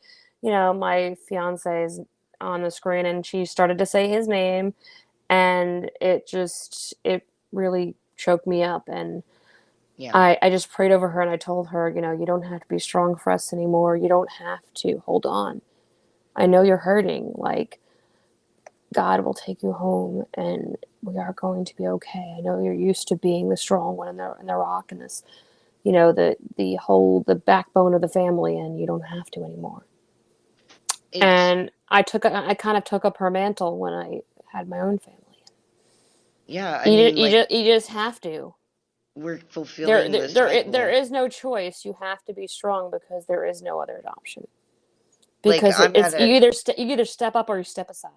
fiance's on the screen, and she started to say his name, and it really choked me up. And yeah. I just prayed over her, and I told her, you don't have to be strong for us anymore. You don't have to hold on. I know you're hurting. Like, God will take you home, and we are going to be okay. I know you're used to being the strong one in the rock, and this, the backbone of the family, and you don't have to anymore. It's And I kind of took up her mantle when I had my own family. yeah. I You mean, you like just you just have to. we're There fulfilling there the there cycle. is no choice. You have to be strong because there is no other option. Like Because I'm at it's a you either step up or you step aside,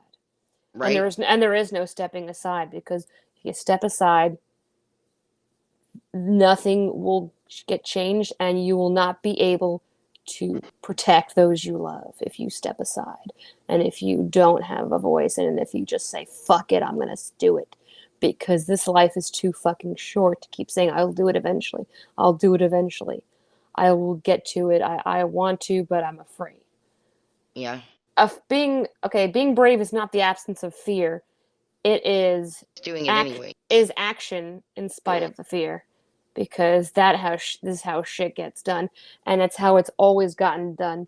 and right. there is no stepping aside, because if you step aside, nothing will get changed, and you will not be able to protect those you love if you step aside, and if you don't have a voice, and if you just say fuck it, I'm gonna do it, because this life is too fucking short to keep saying I'll do it eventually, I'll do it eventually, I will get to it, I want to, but I'm afraid Yeah, of being brave is not the absence of fear. It is it's doing it anyway. action in spite of the fear, because this is how shit gets done, and it's how it's always gotten done.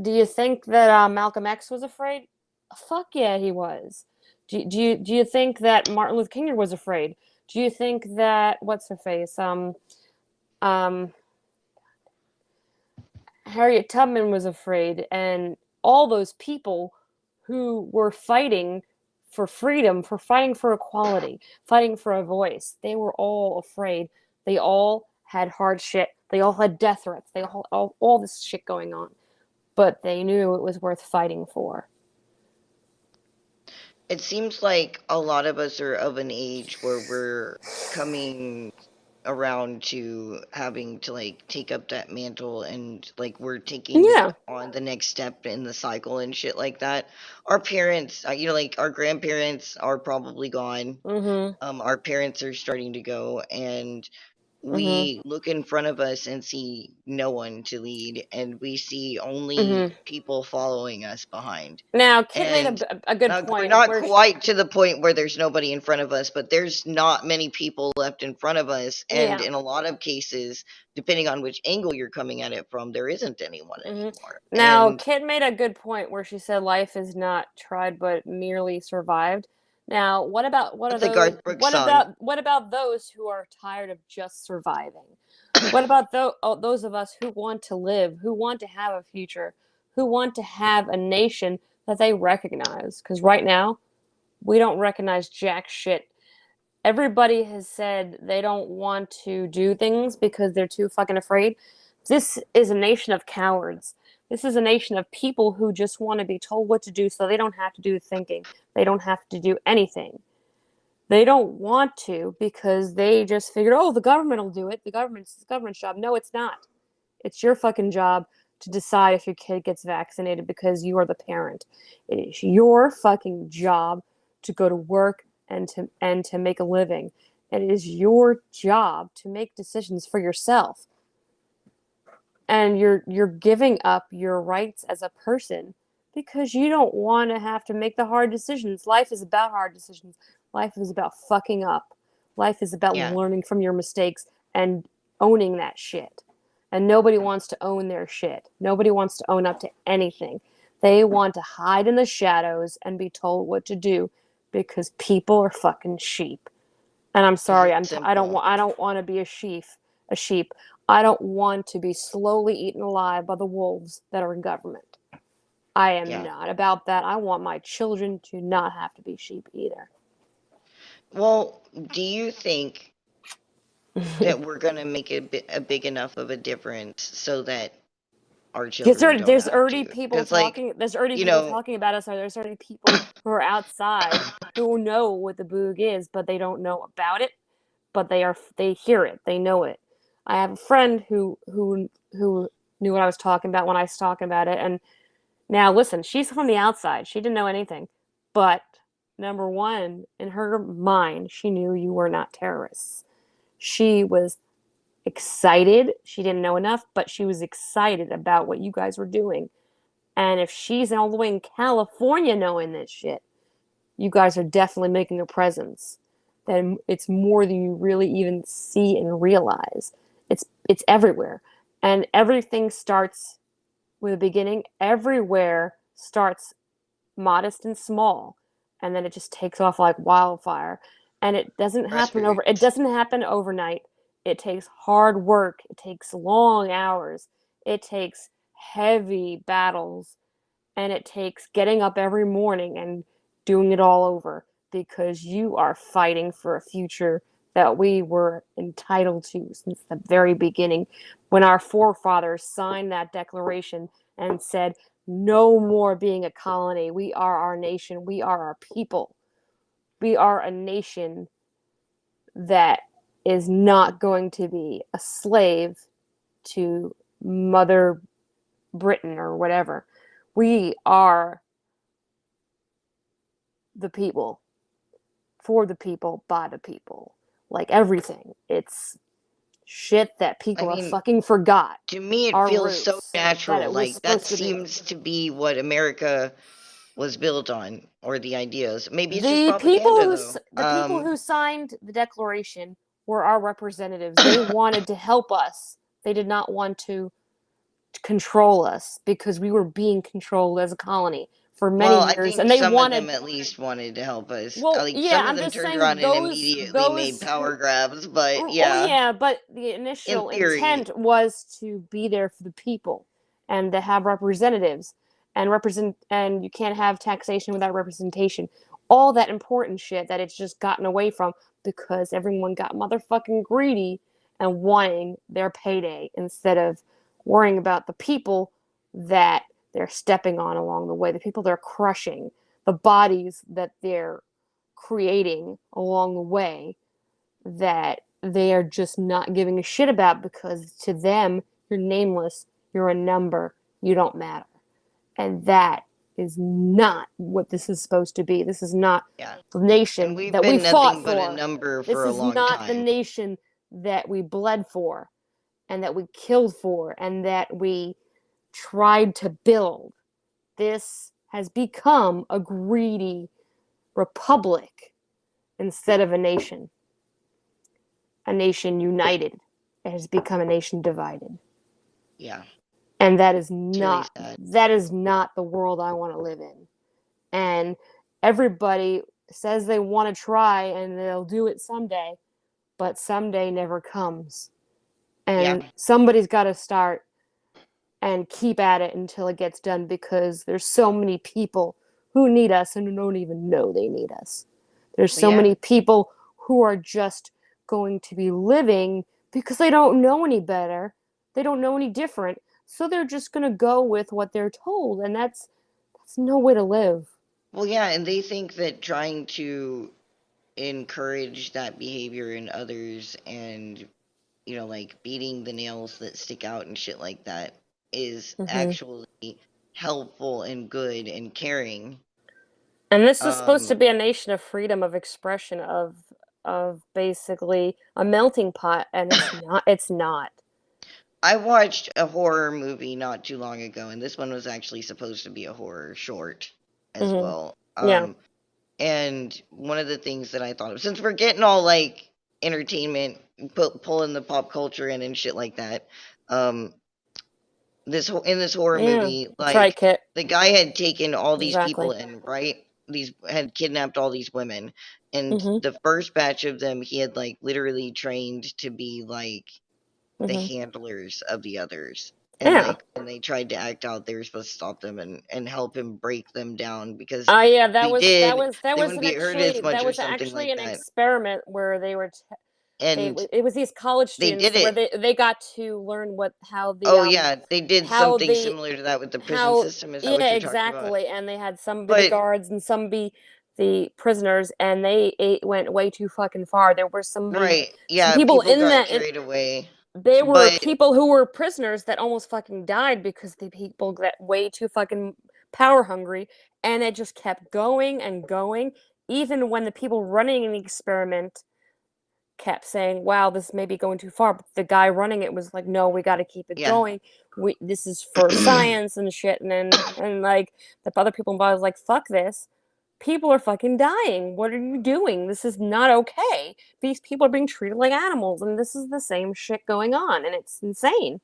Do you think that Malcolm X was afraid? Fuck yeah, he was. Do you think that Martin Luther King was afraid? Do you think that what's her face um Harriet Tubman was afraid, and all those people who were fighting for freedom, for fighting for equality, fighting for a voice, they were all afraid. They all had hard shit. They all had death threats. They all this shit going on. But they knew it was worth fighting for. It seems like a lot of us are of an age where we're coming around to having to like take up that mantle and like we're taking Yeah. on the next step in the cycle and shit like that. Our parents, like our grandparents are probably gone. Mhm. Our parents are starting to go, and Mhm. we look in front of us and see no one to lead, and we see only Mhm. people following us behind. Now, Kit made And a good not, we're point not where quite to the point where there's nobody in front of us, but there's not many people left in front of us. And yeah. in a lot of cases, depending on which angle you're coming at it from, there isn't anyone Hmm. anymore. Now, And Kit made a good point where she said life is not tried but merely survived. Now, that's a Garth Brooks song. what about those who are tired of just surviving? What about those of us who want to live, who want to have a future, who want to have a nation that they recognize? Because right now, we don't recognize jack shit. Everybody has said they don't want to do things because they're too fucking afraid. This is a nation of cowards. This is a nation of people who just want to be told what to do so they don't have to do the thinking. They don't have to do anything. They don't want to because they just figured, oh, the government will do it. The government's job. No, it's not. It's your fucking job to decide if your kid gets vaccinated because you are the parent. It is your fucking job to go to work and to make a living. It is your job to make decisions for yourself. And you're giving up your rights as a person because you don't want to have to make the hard decisions. Life is about hard decisions. Life is about fucking up. Life is about Yeah. learning from your mistakes and owning that shit. And nobody wants to own their shit. Nobody wants to own up to anything. They want to hide in the shadows and be told what to do because people are fucking sheep. And I'm 'Cause sorry, it's simple. I don't want to be a sheep, a sheep. I don't want to be slowly eaten alive by the wolves that are in government. I am Yeah. not about that. I want my children to not have to be sheep either. Well, do you think that we're gonna make a big enough of a difference so that our children don't have to? Because, like, There's already you people know, talking about us. Or there's already people who are outside who know what the boog is, but they don't know about it. But they hear it. They know it. I have a friend who knew what I was talking about when I was talking about it, and now, listen, she's from the outside. She didn't know anything. But number one, in her mind, she knew you were not terrorists. She was excited. She didn't know enough, but she was excited about what you guys were doing. And if she's all the way in California knowing this shit, you guys are definitely making a presence. Then it's more than you really even see and realize. It's everywhere. And everything starts with a beginning. Everywhere starts modest and small, and then it just takes off like wildfire. And it grassroots. doesn't happen overnight. It takes hard work. It takes long hours. It takes heavy battles, and it takes getting up every morning and doing it all over because you are fighting for a future that we were entitled to since the very beginning when our forefathers signed that declaration and said, no more being a colony. We are our nation. We are our people. We are a nation that is not going to be a slave to Mother Britain or whatever. We are the people, for the people, by the people. Like everything. It's shit that I people have mean, fucking forgot. to me, it Our feels so roots. That natural. it was Like, that supposed to be. seems to be what America was built on, or the ideas. Maybe it's just The propaganda, though. people who signed the declaration were our representatives. They wanted to help us. They did not want to control us because we were being controlled as a colony for Well, many I years, think and they some of wanted. them at least wanted to help us. Well, Like, yeah, some of I'm them just turned saying around and immediately made those power grabs, but oh yeah, yeah, but the in initial theory, intent was to be there for the people and to have representatives and you can't have taxation without representation. All that important shit that it's just gotten away from because everyone got motherfucking greedy and wanting their payday instead of worrying about the people that they're stepping on along the way, the people they're crushing, the bodies that they're creating along the way that they are just not giving a shit about because to them, you're nameless, you're a number, you don't matter. And that is not what this is supposed to be. This is not yeah. the And nation we've that we been fought nothing but a for. number This for a is long not the time. nation that we bled for and that we killed for and that we tried to build. This has become a greedy republic instead of a nation united. It has become a nation divided. Yeah, And it's really sad. that is not the world I want to live in. And everybody says they want to try and they'll do it someday, but someday never comes. Yeah, And somebody's got to start and keep at it until it gets done because there's so many people who need us and don't even know they need us. There's but so yeah, many people who are just going to be living because they don't know any better. They don't know any different. So they're just going to go with what they're told and that's no way to live. well, yeah, and they think that trying to encourage that behavior in others and like beating the nails that stick out and shit like that is Hmm. actually helpful and good and caring. And this is supposed to Um, be a nation of freedom of expression, of basically a melting pot, and it's not. It's not. I watched a horror movie not too long ago, and this one was actually supposed to be a horror short as Hmm. well. Yeah. And one of the things that I thought of, since we're getting all like entertainment, pulling the pop culture in and shit like that, um, in this horror Yeah. movie, That's right, like Kit. the guy had taken all these people Exactly. in, right? These had kidnapped all these women, and Hmm. the first batch of them he had like literally trained to be like the Hmm. handlers of the others. And Yeah. like when they tried to act out, they were supposed to stop them and help him break them down because Yeah, if he did, that they was wouldn't an be hurt as actually much that or was something actually like an that. experiment where And it was these college they students did where it. they got to learn what Oh yeah, they did how something the similar to that with the prison how system. Is that what yeah, you're talking about? exactly, and they had some be the But guards and some be the prisoners, and went way too fucking far. There were right, some yeah, people people in got that carried away. there were But people who were prisoners that almost fucking died because the people got way too fucking power hungry, and it just kept going and going. Even when the people running the experiment kept saying, "Wow, this may be going too far," but the guy running it was like, "No, we got to keep it yeah, going. This is for science and shit." And like the other people involved was like, "Fuck this." People are fucking dying. What are you doing? This is not okay. These people are being treated like animals, and this is the same shit going on, and it's insane.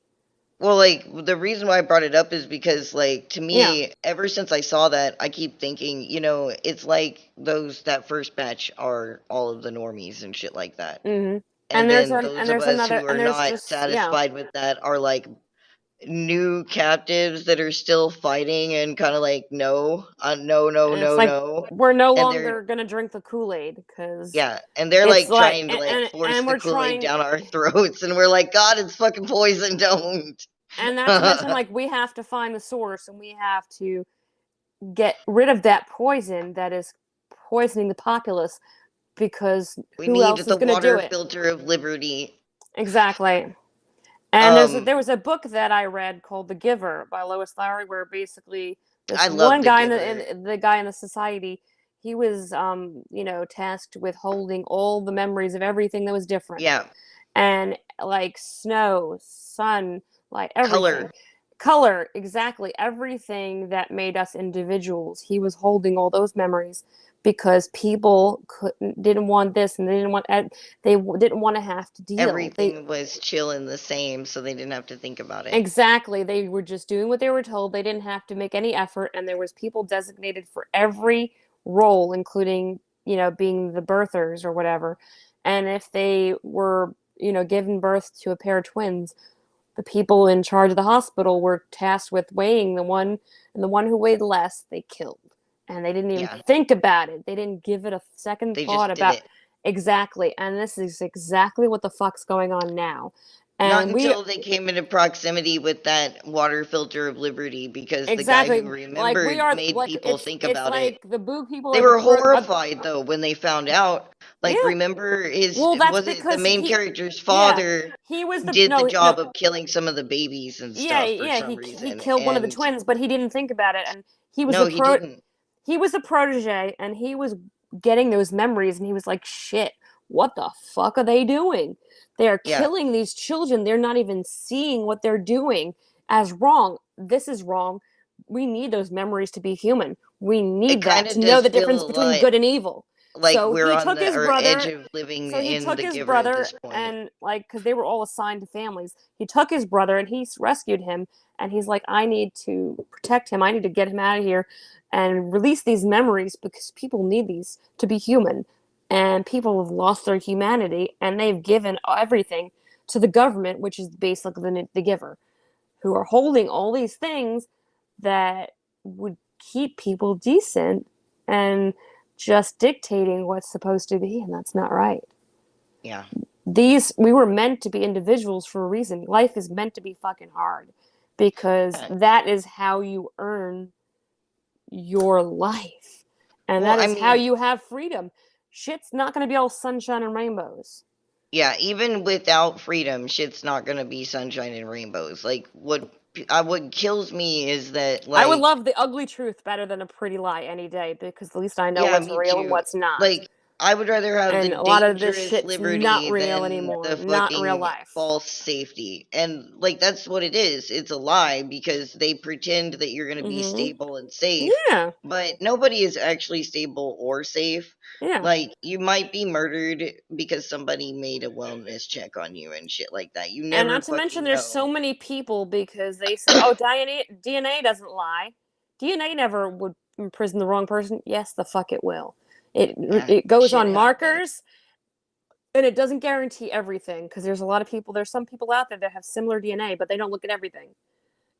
well, like the reason why I brought it up is because, like, to Yeah. me, ever since I saw that, I keep thinking, it's like that first batch are all of the normies and shit like that. Hmm. And then And those of there's us another, who are and there's not just yeah, satisfied with that are like new captives that are still fighting and kind of like, no, no, no, and it's no, like no. we're no And they're, longer gonna drink the Kool-Aid because yeah, and they're it's like like trying to like force and the we're Kool-Aid trying, down our throats, and we're like, God, it's fucking poison, don't. and not to mention like we have to find the source and we have to get rid of that poison that is poisoning the populace because We who need else is the gonna do water it? filter of liberty. Exactly. And Um, there was a book that I read called The Giver by Lois Lowry, where basically I this love one the guy giver. the guy in the society, he was tasked with holding all the memories of everything that was different, Yeah, and like snow, sun, like everything, color, color, exactly everything that made us individuals. He was holding all those memories because people couldn't didn't want this and they didn't want to have to deal. They everything was chill and the same, so they didn't have to think about it. Exactly. They were just doing what they were told. They didn't have to make any effort, and there was people designated for every role, including, being the birthers or whatever. And if they were, given birth to a pair of twins, the people in charge of the hospital were tasked with weighing the one, and the one who weighed less, they killed. And they didn't even Yeah, think about it. They didn't give it a second they thought just did about it. exactly. And this is exactly what the fuck's going on now. Not And we until they came into proximity with that water filter of liberty, because the guy who Exactly. Like we remembered are made like people think it's about it. like the boo people They are the were pro horrified though when they found out. Like, yeah. remember his, Well, that's was it the because main character's yeah, father he was the did the no no job of killing some of the babies and yeah, stuff for yeah, some he reason. killed one of the And twins, but he didn't think about it, and he was no, the he pro didn't. he was the protege, and he was getting those memories, and he was like, shit, what the fuck are they doing? They are Yeah, killing these children. They're not even seeing what they're doing as wrong. This is wrong. We need those memories to be human. We it need kind that of to know does the difference feel between good and evil. like So we're he on took the his or edge brother of living so he in took the his giver at brother this point. and like because they were all assigned to families, he took his brother and he rescued him, and he's like, I need to protect him, I need to get him out of here and release these memories because people need these to be human, and people have lost their humanity and they've given everything to the government, which is basically the giver, who are holding all these things that would keep people decent and just dictating what's supposed to be, and that's not right. Yeah. We were meant to be individuals for a reason. Life is meant to be fucking hard because Yeah. that is how you earn your life, and Well, that I is how mean, you have freedom. Shit's not going to be all sunshine and rainbows. Yeah, even without freedom, shit's not gonna be sunshine and rainbows. Like what kills me is that I would like love the ugly truth better than a pretty lie any day because at least I know yeah, what's me real and too. what's not. Like I would rather have the And a lot of this dangerous shit's not liberty real than anymore. the Not real fucking life. false safety. And like that's what it is. It's a lie because they pretend that you're gonna be Mhm. stable and safe, Yeah. but nobody is actually stable or safe. Yeah. Like you might be murdered because somebody made a wellness check on you and shit like that. You And never not to mention, fucking there's so know. many people because they say, "Oh, DNA doesn't lie. DNA never would imprison the wrong person." Yes, the fuck it will. It Yeah, it goes shit on happens. markers, and it doesn't guarantee everything because there's a lot of people. There's some people out there that have similar DNA, but they don't look at everything.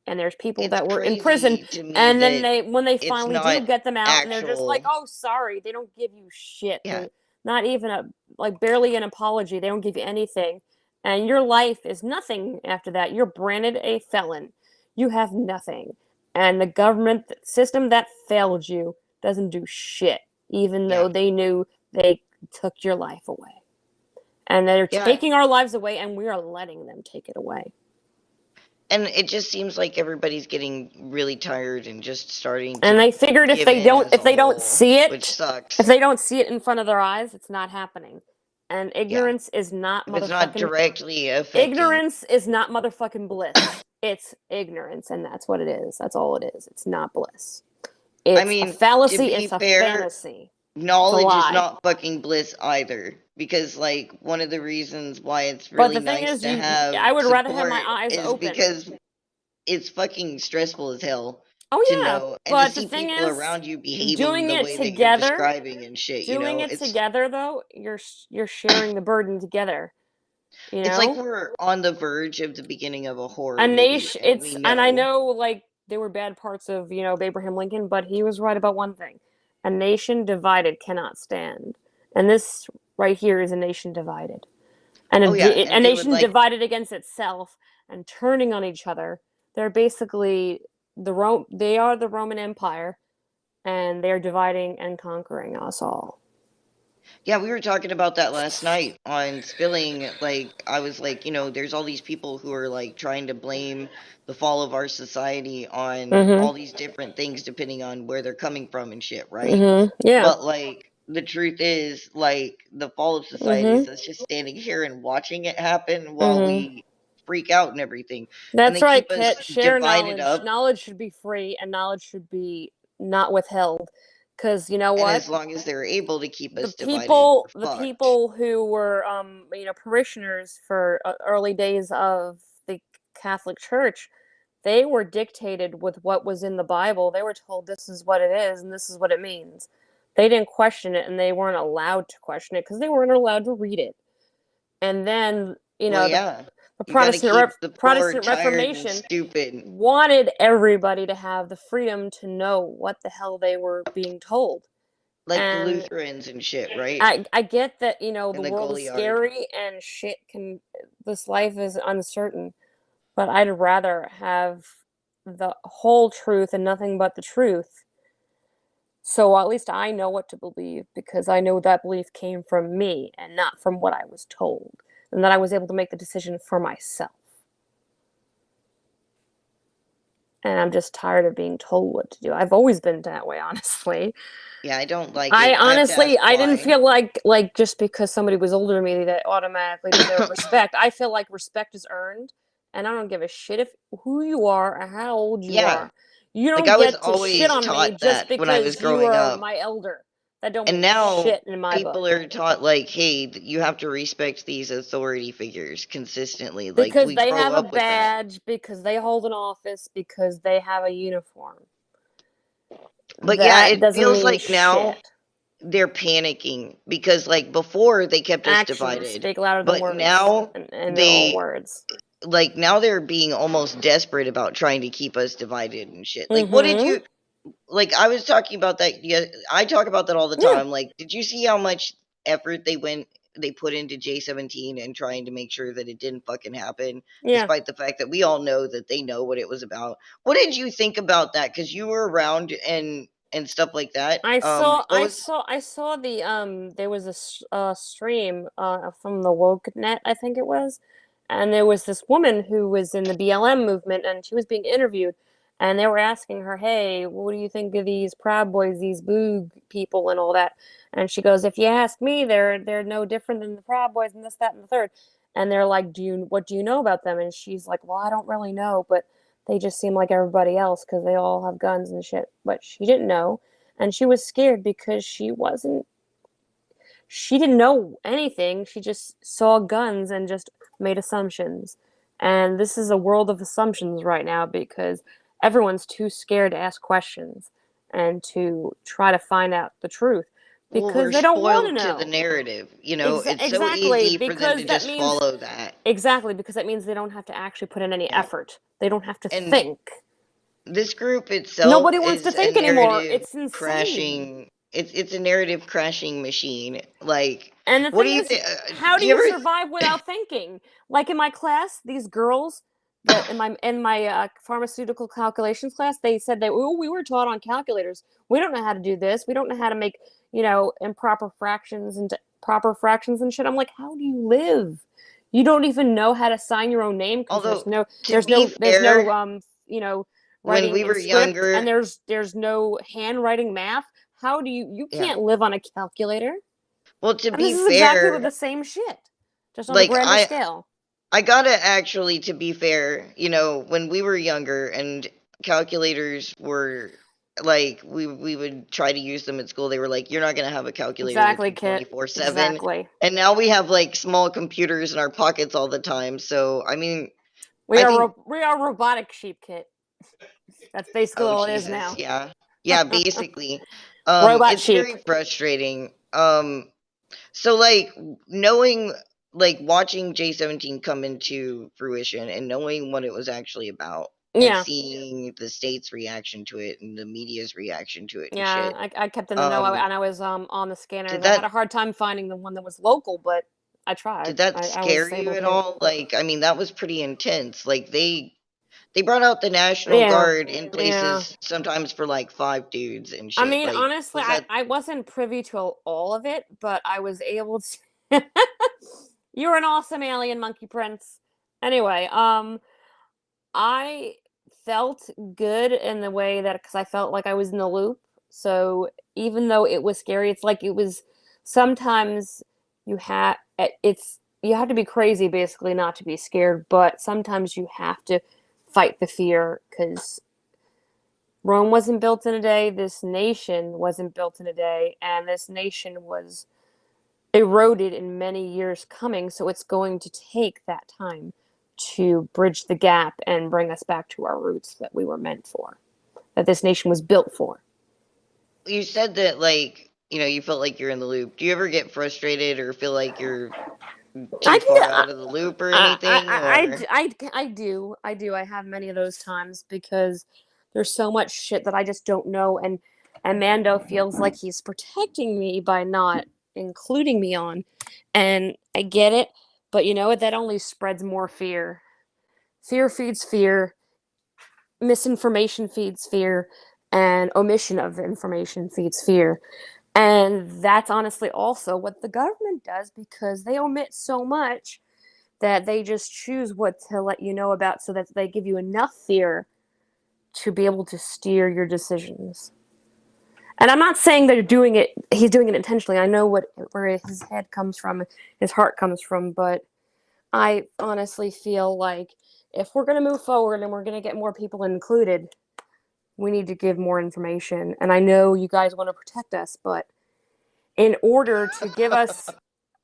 And there's people It's that were in prison, crazy to me and then that they, when they it's finally do not get them out, and they're just like, actual. "Oh, sorry," they don't give you shit. Yeah, They're not even a, like, barely an apology. They don't give you anything, and your life is nothing after that. You're branded a felon. You have nothing, and the government system that failed you doesn't do shit, even yeah, though they knew they took your life away, and they're yeah. taking our lives away, and we are letting them take it away. And it just seems like everybody's getting really tired and just starting And to they figured give in as if a they don't whole, see which it, if sucks. they don't see it in front of their eyes, it's not happening. And Yeah, if it's not directly affecting. ignorance is not motherfucking bliss. It's ignorance, and that's what it is. That's all it is. It's not bliss. I It's a mean, to fallacy, be it's a fair, fantasy. It's a knowledge is lie. not fucking bliss either. Because, like, one of the reasons why it's But really the thing nice is, to you have I would rather have my support eyes is open. because it's fucking stressful as hell to Oh yeah, know and to but the see thing people is, around you behaving doing the it way that you're together, describing and shit. though, you're sharing the burden together. You It's like know, we're on the verge of the beginning of a horror a movie nation. and we And I know. know, like, there were bad parts of, of Abraham Lincoln, but he was right about one thing: a nation divided cannot stand. And this right here is a nation divided, and Oh yeah, a and they would nation like divided against itself and turning on each other. They're basically They are the Roman Empire, and they're dividing and conquering us all. yeah, we were talking about that last night on Spilling. Like, I was like, there's all these people who are like trying to blame the fall of our society on Mm-hmm. all these different things depending on where they're coming from and shit, right? Mm-hmm. Yeah. But like, the truth is, like, the fall of society Mm-hmm. is us just standing here and watching it happen while Mm-hmm. we freak out and everything. And That's they right, keep us Kit. Share divided knowledge. up. Knowledge should be free, and knowledge should be not withheld. Because you know And what? as long as they're able to keep The us divided, we're people, fucked. who were, parishioners for early days of the Catholic Church, they were dictated with what was in the Bible. They were told this is what it is and this is what it means. They didn't question it, and they weren't allowed to question it because they weren't allowed to read it. And then, Well, yeah. the You got to keep the poor, Protestant tired, and Reformation stupid. wanted everybody to have the freedom to know what the hell they were being told. Like the And Lutherans and shit, right? I get that, the And the world is Goliard. scary and shit can this life is uncertain, but I'd rather have the whole truth and nothing but the truth. So at least I know what to believe because I know that belief came from me and not from what I was told, and that I was able to make the decision for myself. And I'm just tired of being told what to do. I've always been that way, honestly. Yeah, I don't like it. I have to Honestly, ask I didn't why. feel like just because somebody was older than me that automatically deserved respect. I feel like respect is earned, and I don't give a shit if who you are or how old you Yeah. are. You Like, don't I was get to shit always on me taught just that when I was because you growing are up. my elder. That don't And mean now shit in my people book. are taught, like, hey, you have to respect these authority figures consistently. Like, Because we they grow have a up with that. badge, because they hold an office, because they have a uniform. But yeah, That it doesn't feels mean like now shit. they're panicking because, like, before they kept us Actions divided. speak louder than But words, now and they're all they words. like now they're being almost desperate about trying to keep us divided and shit. Like, what did Mm-hmm. you like? I was talking about that. Yeah, I talk about that all the Yeah. time. Like, did you see how much effort they put into J17 and trying to make sure that it didn't fucking happen, Yeah. despite the fact that we all know that they know what it was about. What did you think about that? Because you were around and and stuff like that. I saw, What I was saw, I saw there was a stream, from the Woke Net, I think it was, and there was this woman who was in the BLM movement, and she was being interviewed, and they were asking her, "Hey, what do you think of these Proud Boys, these Boog people, and all that?" And she goes, "If you ask me, they're no different than the Proud Boys, and this, that, and the third." And they're like, what do you know about them?" And she's like, "Well, I don't really know, but they just seem like everybody else because they all have guns and shit." But she didn't know, and she was scared because she didn't know anything. She just saw guns and just made assumptions. And this is a world of assumptions right now because everyone's too scared to ask questions and to try to find out the truth well, because we're they don't want to spoiled to the know. narrative. You know, it's so Exactly, easy for them to because that just means follow that. exactly because that means they don't have to actually put in any Yeah. effort. They don't have to And think. this group itself Nobody wants to is a think anymore. narrative It's insane. crashing. It's a narrative crashing machine. Like, And the what do thing you is, think? how Do do you you ever? survive without thinking? Like in my class, these girls that in my pharmaceutical calculations class, they said that, "Oh, we were taught on calculators. We don't know how to do this. We don't know how to make, improper fractions and proper fractions and shit." I'm like, "How do you live? You don't even know how to sign your own name because Although, to there's be no there's no fair, when writing we in were script, and younger, there's no handwriting math. How do you yeah. can't live on a calculator?" Well, to And this be is exactly fair, with the same shit, just on a like grander scale. I gotta actually, to be fair, when we were younger and calculators were like we would try to use them at school, they were like, "You're not gonna have a calculator with Exactly, you Kit. 24/7." Exactly. And now we have like small computers in our pockets all the time. So I mean, We I are think, we are robotic sheep, Kit. That's basically oh all it is Jesus, now. yeah, yeah, basically, Robot it's sheep. very frustrating. So like knowing like watching J17 come into fruition and knowing what it was actually about and Yeah, seeing the state's reaction to it and the media's reaction to it and yeah. shit. I kept in the know, Um and I was on the did scanners. I had that a hard time finding the one that was local, but I did tried. that I scare was you able at to. all? Like I mean that was pretty intense. Like they brought out the National Yeah, Guard in yeah. places sometimes for like five dudes and I shit. mean, Like honestly, was that I wasn't privy to all of it, but I was able to. You're an awesome alien monkey prince. Anyway, I felt good in the way that because I felt like I was in the loop. So even though it was scary, it's like it was sometimes you have to be crazy basically not to be scared, but sometimes you have to fight the fear because Rome wasn't built in a day, this nation wasn't built in a day, and this nation was eroded in many years coming, so it's going to take that time to bridge the gap and bring us back to our roots that we were meant for, that this nation was built for. you said that like you felt like you're in the loop. Do you ever get frustrated or feel like you're I too can, far out of the loop or anything or I do. I have many of those times because there's so much shit that I just don't know, and Mando feels like he's protecting me by not including me on, and I get it, but you know what? That only spreads more fear. Fear feeds fear, misinformation feeds fear, and omission of information feeds fear. And that's honestly also what the government does because they omit so much that they just choose what to let you know about so that they give you enough fear to be able to steer your decisions. And I'm not saying they're doing it, he's doing it intentionally. I know where his head comes from, his heart comes from, but I honestly feel like if we're going to move forward and we're going to get more people included, we need to give more information. And I know you guys want to protect us, but in order to give us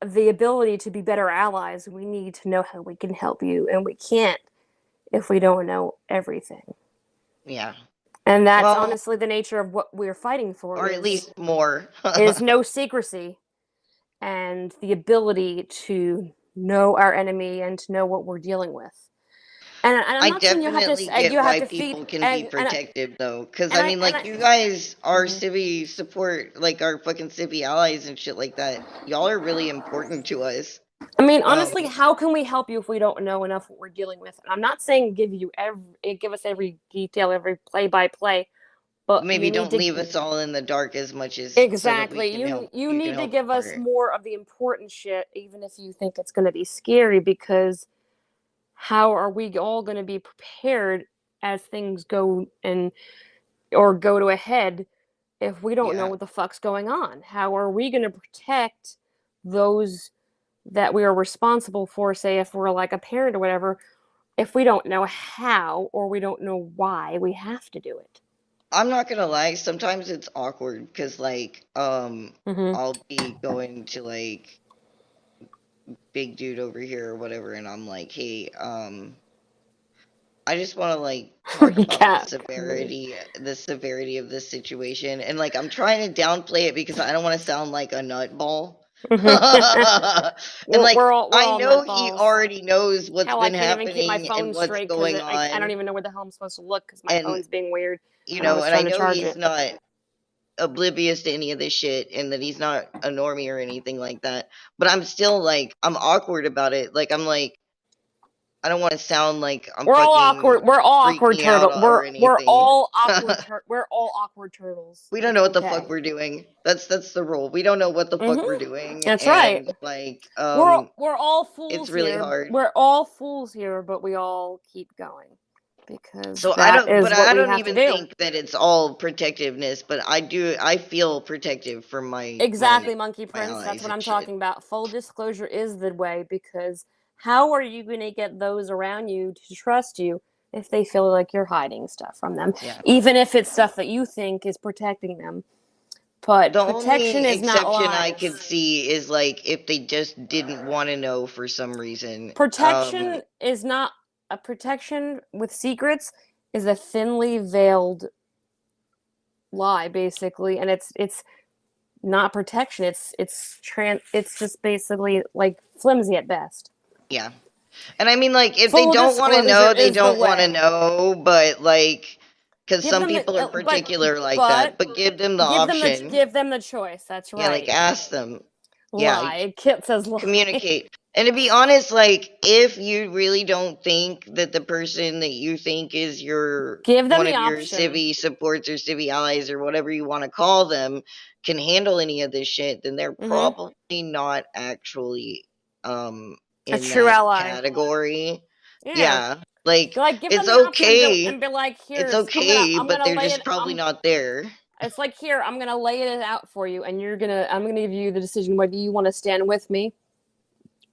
the ability to be better allies, we need to know how we can help you. And we can't if we don't know everything. yeah. And that's Well, honestly the nature of what we're fighting for or at least more. is no secrecy and the ability to know our enemy and to know what we're dealing with. And I'm I not saying definitely you get have why to feed people can be and protective though, because I and I mean, and like I you guys are mhm. civi support, like our fucking civi allies and shit like that. Y'all are really important to us. I mean, Um, honestly, how can we help you if we don't know enough what we're dealing with? And I'm not saying give us every detail, every play by play. but Maybe you need don't to leave us all in the dark as much as so that we exactly can help. you You can need to help give us our. more of the important shit, even if you think it's going to be scary, because how are we all going to be prepared as things go and or go to a head if we don't know Yeah. what the fuck's going on? How are we going to protect those that we are responsible for, say if we're like a parent or whatever, if we don't know how or we don't know why we have to do it? I'm not gonna lie, sometimes it's awkward because like Mm-hmm. I'll be going to like big dude over here or whatever, and I'm like, hey, I just want to like talk about Recap. the severity of this situation, and like I'm trying to downplay it because I don't want to sound like a nutball. And Well, like we're I all know he nutballs. already knows what's Hell, I been can't even keep my happening and phone what's straight because going I don't on, even know where the hell I'm supposed to look because my and phone's being weird you and I know, was and I trying to know charge he's it. not oblivious to any of this shit and that he's not a normie or anything like that. But I'm still like I'm awkward about it. Like I'm like I don't want to sound like I'm We're all fucking awkward. We're all awkward freaking out turtle. or We're anything. all awkward. We're all awkward turtles. We don't It's know what the fuck okay. we're doing. That's the rule. We don't know what the fuck we're Mm-hmm. doing, That's right. and like We're all it's fools really here. hard. We're all fools here, but we all keep going because So that but is what I we don't have to even do. think that it's all protectiveness, but I feel protective for Exactly, Monkey my Prince. That's allies what and I'm shit. talking about. Full disclosure is the way, because how are you going to get those around you to trust you if they feel like you're hiding stuff from them? Yeah. Even if it's stuff that you think is protecting them. But The protection only is not exception I could lies. see is like if they just didn't want to know for some reason. Protection is not a protection with secrets is a thinly veiled lie, basically, and it's not protection. It's just basically like flimsy at best. Yeah. And I mean, like, if they Full don't want to disclosure know, they is the don't want to way. know, but like, because Give some them the people are but particular like but that, but give them the option. give them the choice. That's Yeah, like, right. ask them. Yeah, Lie. Kit says lie. communicate. And to be honest, like, if you really don't think that the person that you think is your Give them one the of your option. civi supports or civi allies or whatever you want to call them can handle any of this shit, then they're Mm-hmm. probably not actually um A in true that ally. category. Yeah. Yeah. Like Like give them it's the option and okay. be like, It's here's okay, I'm but gonna they're lay it. just probably not there. It's like here I'm gonna lay it out for you, and I'm gonna give you the decision whether you want to stand with me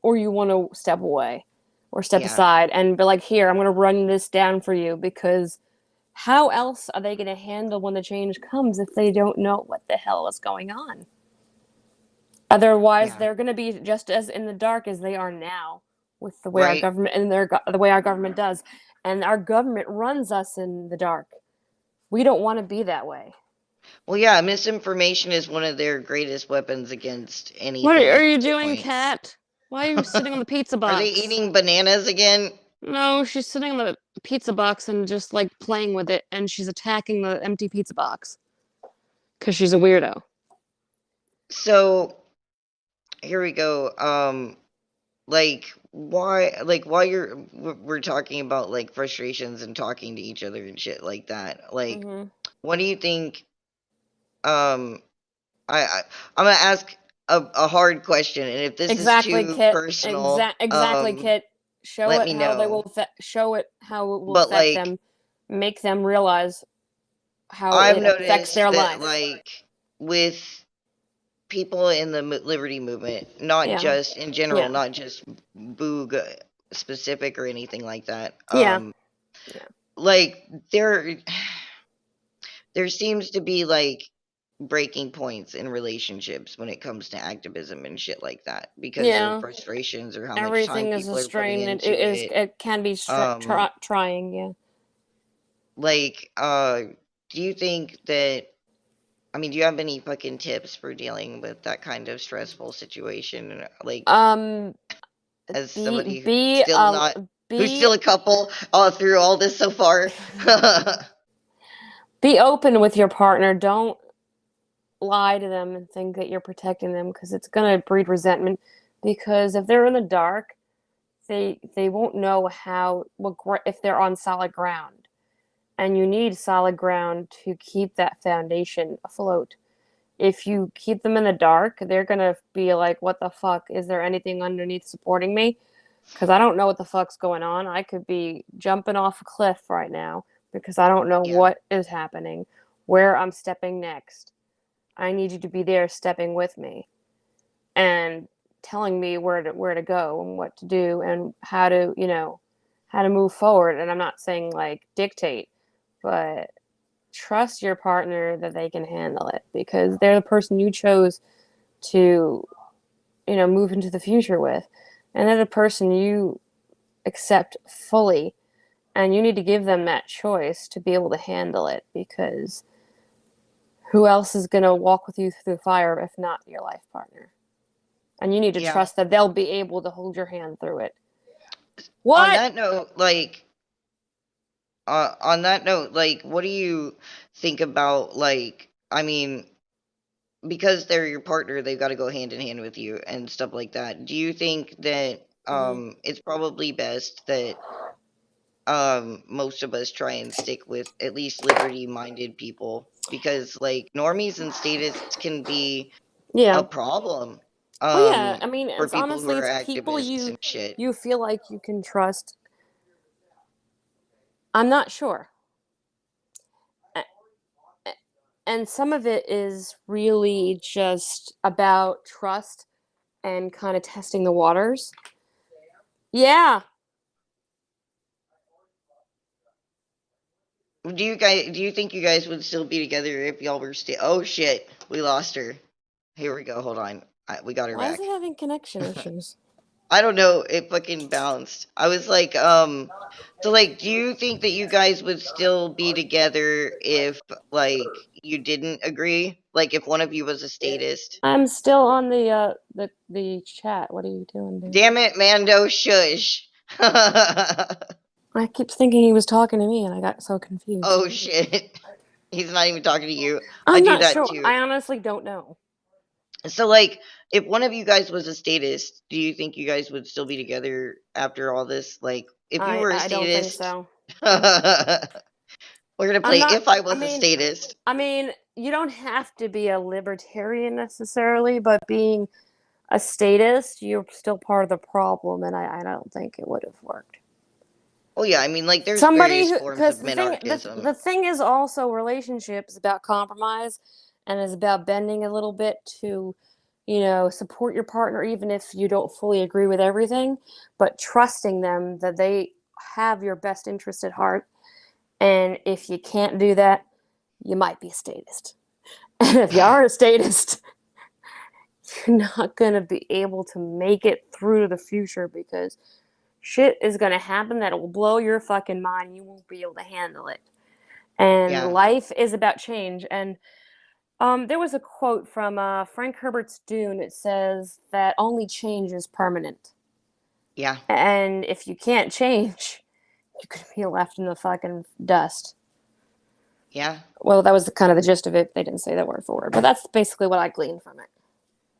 or you want to step away or step Yeah. aside, and be like, here I'm gonna run this down for you, because how else are they gonna handle when the change comes if they don't know what the hell is going on? Otherwise, Yeah. they're gonna be just as in the dark as they are now with the way our Right. government and the way our government does, and our government runs us in the dark. We don't want to be that way. Well, yeah, misinformation is one of their greatest weapons against What anything are at you this doing, point. Cat? Why are you sitting on the pizza Are they box? eating bananas again? No, she's sitting on the pizza box and just like playing with it, and she's attacking the empty pizza box because she's a weirdo. So, here we go. Like while we're talking about like frustrations and talking to each other and shit like that. Like, Mm-hmm. what do you think um I I'm gonna ask a hard question, and if this is Exactly, too Kit. personal, Exactly, Kit. let me know. Show it how it will But affect like them. Make them realize how I've it affects their noticed that life. like with people in the liberty movement, not Yeah. just in general, Yeah. not just Boog specific or anything like that. Yeah. Yeah. Like there seems to be like breaking points in relationships when it comes to activism and shit like that because of Yeah. frustrations or how much time Everything is a people are putting strain. into it. It can be Um, trying. Yeah. like, do you think that? I mean, do you have any fucking tips for dealing with that kind of stressful situation? Like, Um. as Be somebody be who's be still a couple all through all this so far. be open with your partner. Don't lie to them and think that you're protecting them, because it's gonna breed resentment. Because if they're in the dark, they won't know how if they're on solid ground. and you need solid ground to keep that foundation afloat. If you keep them in the dark, they're gonna be like, what the fuck? Is there anything underneath supporting me? Because I don't know what the fuck's going on. I could be jumping off a cliff right now because I don't know Yeah. what is happening, where I'm stepping next. I need you to be there stepping with me and telling me where to go and what to do and how to, how to move forward. And I'm not saying like dictate, but trust your partner that they can handle it because they're the person you chose to, move into the future with. And they're the person you accept fully. And you need to give them that choice to be able to handle it because who else is going to walk with you through the fire if not your life partner? And you need to Yeah. trust that they'll be able to hold your hand through it. On What? that note, like, what do you think about, like, I mean, because they're your partner, they've got to go hand in hand with you and stuff like that. Do you think that Mhm. it's probably best that most of us try and stick with at least liberty-minded people because like normies and statists can be a Yeah. problem Oh yeah. I mean, for it's people who honestly are it's people activists you and shit. you feel like you can trust. I'm not sure. And some of it is really just about trust and kind of testing the waters. Yeah. Do you think you guys would still be together if y'all were oh shit, we lost her. Here we go, hold on. We got her Why is it back. having connection issues? I don't know, it fucking bounced. I was like, so like, do you think that you guys would still be together if like you didn't agree? Like if one of you was a statist? I'm still on the chat. What are you doing, dude? Damn it, Mando, shush. I keep thinking he was talking to me and I got so confused. Oh shit. He's not even talking to you. I I'm do not that sure. too. I honestly don't know. So like, if one of you guys was a statist, do you think you guys would still be together after all this? Like, if you were a I don't think statist, so. we're gonna I'm play not if I I was a mean statist. I mean, you don't have to be a libertarian necessarily, but being a statist, you're still part of the problem, and I don't think it would have worked. Well, yeah, I mean, like, there's Somebody various who, forms because of the thing, the, minarchism. the thing is also relationships about compromise, and is about bending a little bit to, support your partner even if you don't fully agree with everything, but trusting them that they have your best interest at heart. And if you can't do that, you might be a statist. And if you are a statist, you're not going to be able to make it through to the future because shit is going to happen that will blow your fucking mind. You won't be able to handle it. And Yeah, life is about change. And there was a quote from Frank Herbert's Dune. It says that only change is permanent. yeah, And if you can't change, you could be left in the fucking dust. yeah. Well, that was kind of the gist of it. They didn't say that word for word, but that's basically what I gleaned from it.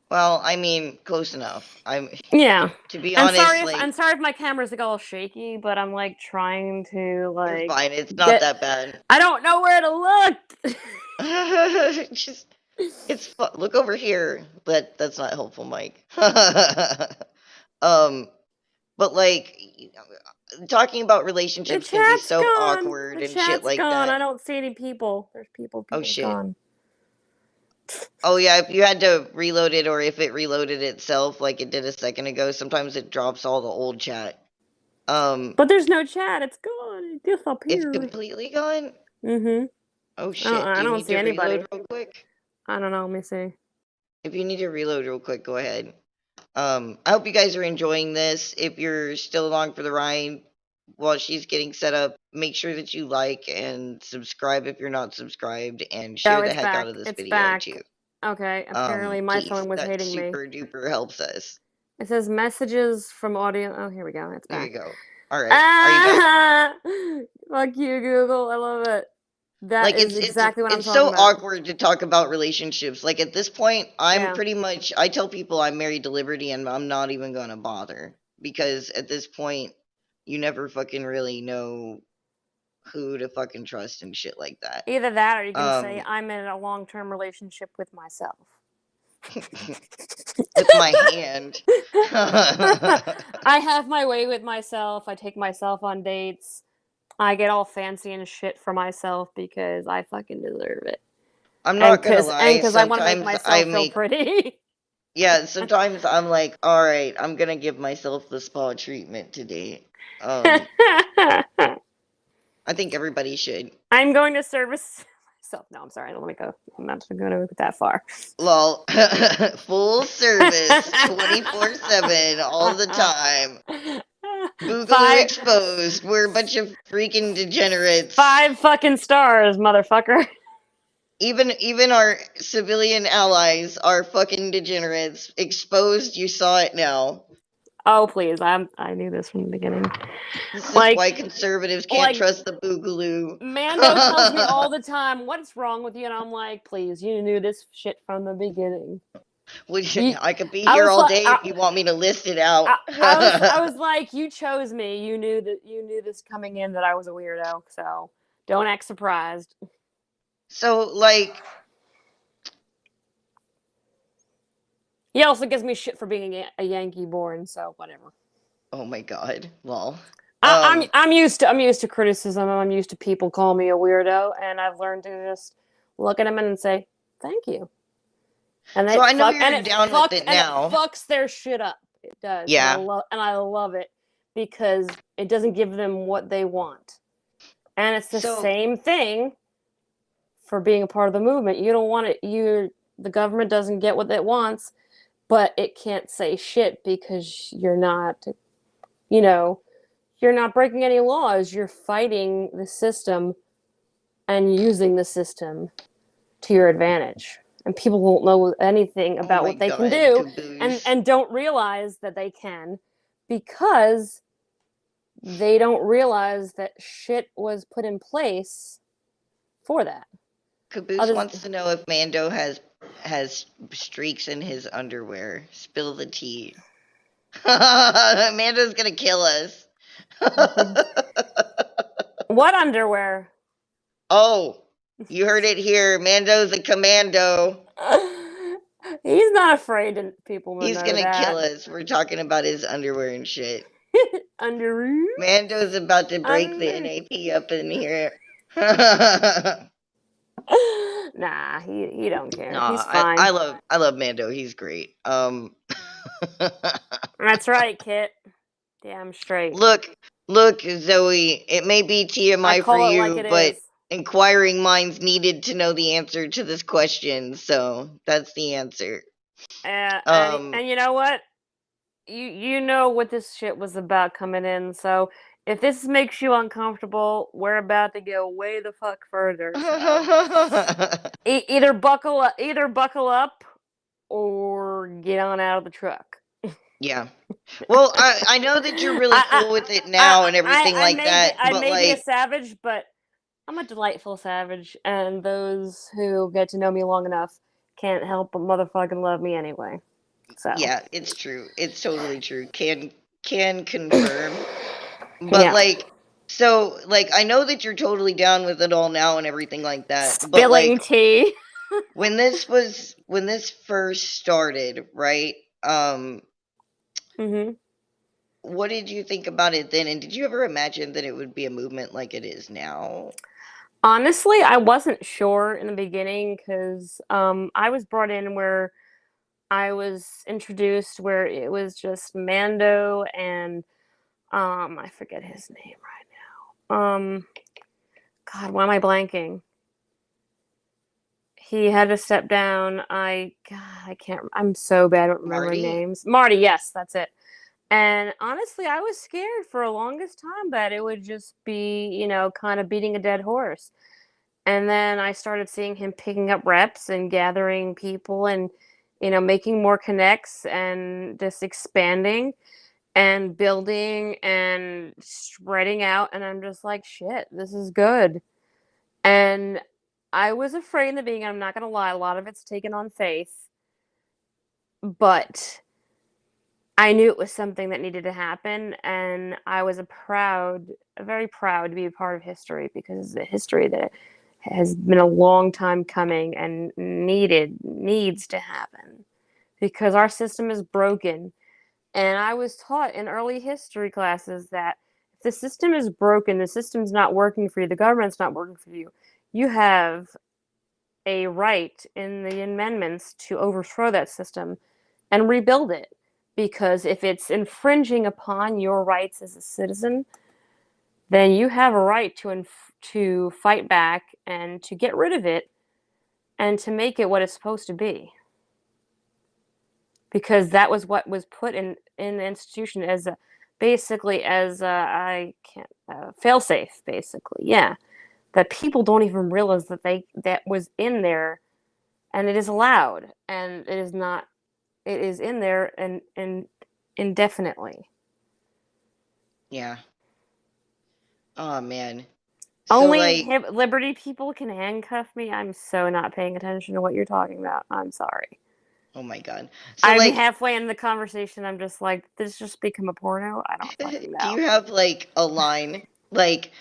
Well, I mean, close enough. I'm, Yeah. to be I'm honest, sorry if like, I'm sorry if my camera's like all shaky, but I'm like trying to you're like fine. It's not get that bad. I don't know where to look. Just, look over here. But that's not helpful, Mike. um, but like, talking about The relationships can be chat's so gone. awkward The and shit chat's like gone. I that. don't see any people. There's people. Oh People's shit. gone. Oh yeah, if you had to reload it or if it reloaded itself like it did a second ago, sometimes it drops all the old chat. Um, But there's no chat. It's gone. It it's disappeared. completely gone. Mm-hmm. Oh I don't, shit. Do I you don't need see to reload anybody. real quick? I don't know. Let me see. If you need to reload real quick, go ahead. I hope you guys are enjoying this. If you're still along for the ride while she's getting set up, make sure that you like and subscribe if you're not subscribed and Oh, share the it's heck out back. of this It's video back. too. Okay. Apparently my Please. phone was That hating me. super duper helps us. It says messages from audio. Oh, here we go. It's There you back. go. All right. Are you back? Ah! Fuck you, Google. I love it. That Like is it's exactly what I'm it's talking so about. awkward to talk about relationships. Like at this point, I'm Yeah. pretty much I tell people I'm married to Liberty and I'm not even going to bother because at this point you never fucking really know who to fucking trust and shit like that. Either that, or you can say I'm in a long-term relationship with myself. With my hand. I have my way with myself. I take myself on dates. I get all fancy and shit for myself because I fucking deserve it. I'm not gonna lie. Because I want to make Sometimes I myself feel make pretty. yeah. Sometimes I'm like, all right, I'm gonna give myself the spa treatment today. I think everybody should. I'm going to service myself. No, I'm sorry. Let me go. I'm not going to go that far. Lol. Full service, 24/7, all the time. Boogaloo exposed. We're a bunch of freaking degenerates. 5 fucking stars, motherfucker. Even our civilian allies are fucking degenerates. Exposed, you saw it now. Oh, please. I knew this from the beginning. This is why conservatives can't trust the Boogaloo. Mando tells me all the time, what's wrong with you? And I'm like, please, you knew this shit from the beginning. I could be here all day if you want me to list it out. I was like, you chose me. You knew this coming in that I was a weirdo. So don't act surprised. So, like, he also gives me shit for being a Yankee born. So whatever. Oh my god, lol. I'm used to criticism. I'm used to people calling me a weirdo, and I've learned to just look at them and say thank you. And so I know you're down with it now. And it fucks their shit up. It does. Yeah. And I love it because it doesn't give them what they want. And it's the same thing for being a part of the movement. You don't want it. The government doesn't get what it wants, but it can't say shit because you're not, you're not breaking any laws. You're fighting the system and using the system to your advantage. And people won't know anything about what they can do and don't realize that they can because they don't realize that shit was put in place for that. Caboose wants to know if Mando has streaks in his underwear. Spill the tea. Mando's gonna kill us. What underwear? Oh, you heard it here. Mando's a commando. He's not afraid of people. He's gonna kill us. We're talking about his underwear and shit. Underwear? Mando's about to break the NAP up in here. Nah, he don't care. Nah, he's fine. I love Mando. He's great. That's right, Kit. Damn straight. Look, Zoe. It may be TMI for you, but inquiring minds needed to know the answer to this question, so that's the answer. And you know what? You know what this shit was about coming in, so if this makes you uncomfortable, we're about to go way the fuck further. So. either buckle up or get on out of the truck. Yeah. Well, I know that you're really cool with it now and everything like that. I may be a savage, but I'm a delightful savage, and those who get to know me long enough can't help but motherfucking love me anyway. So yeah, it's true. It's totally true. Can confirm. But I know that you're totally down with it all now and everything like that. Spilling tea. when this first started, right? Mm-hmm. What did you think about it then? And did you ever imagine that it would be a movement like it is now? Honestly, I wasn't sure in the beginning because I was brought in where I was introduced where it was just Mando and I forget his name right now. God, why am I blanking? He had to step down. I can't. I'm so bad at remembering names. Marty, yes, that's it. And honestly, I was scared for the longest time that it would just be, kind of beating a dead horse. And then I started seeing him picking up reps and gathering people and, making more connects and just expanding and building and spreading out. And I'm just like, shit, this is good. And I was afraid in the beginning, I'm not going to lie, a lot of it's taken on faith. But I knew it was something that needed to happen, and I was very proud to be a part of history, because it's a history that has been a long time coming and needs to happen, because our system is broken. And I was taught in early history classes that if the system is broken, the system's not working for you, the government's not working for you, you have a right in the amendments to overthrow that system and rebuild it. Because if it's infringing upon your rights as a citizen, then you have a right to fight back and to get rid of it and to make it what it's supposed to be. Because that was what was put in the institution as a, basically as a, I can't failsafe, basically. Yeah, that people don't even realize that was in there, and it is allowed, and it is not. It is in there and indefinitely. Yeah. Oh man. So Only like, Liberty people can handcuff me. I'm so not paying attention to what you're talking about. I'm sorry. oh my god. So I'm like, halfway in the conversation. I'm just like, this just become a porno? I don't fucking do know. you have like a line? Like,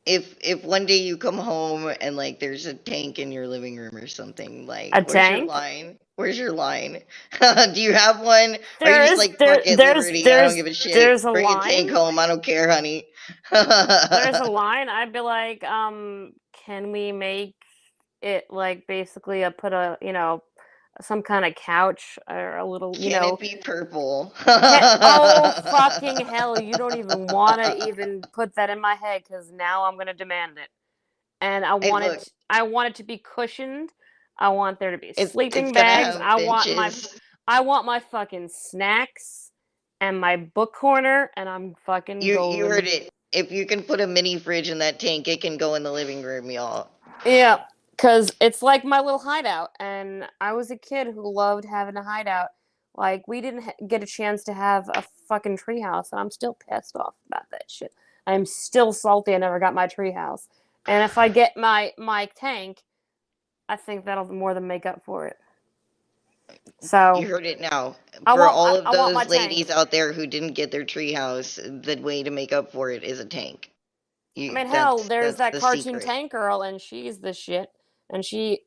if one day you come home and like there's a tank in your living room or something, like A where's your tank? line? Where's your line? Do you have one? Are you just like fuck it, Liberty? I don't give a shit. There's a Bring a tank line. home. I don't care, honey. There's a line. I'd be like, can we make it like basically put a, some kind of couch or a little, Can it be purple? oh fucking hell, you don't even want to even put that in my head, because now I'm gonna demand it. And Hey, look, I want it to be cushioned. I want there to be it's sleeping gonna bags. have benches. I want my fucking snacks and my book corner, and I'm fucking You heard golden. it. If you can put a mini fridge in that tank, it can go in the living room, y'all. Yeah, because it's like my little hideout, and I was a kid who loved having a hideout. Like, we didn't get a chance to have a fucking treehouse, and I'm still pissed off about that shit. I'm still salty I never got my treehouse. And if I get my tank, I think that'll more than make up for it. You So heard it now. For all of I want my those tank. ladies out there who didn't get their treehouse, the way to make up for it is a tank. I You mean, hell, that's there's that the cartoon secret. tank girl, and she's the shit, and she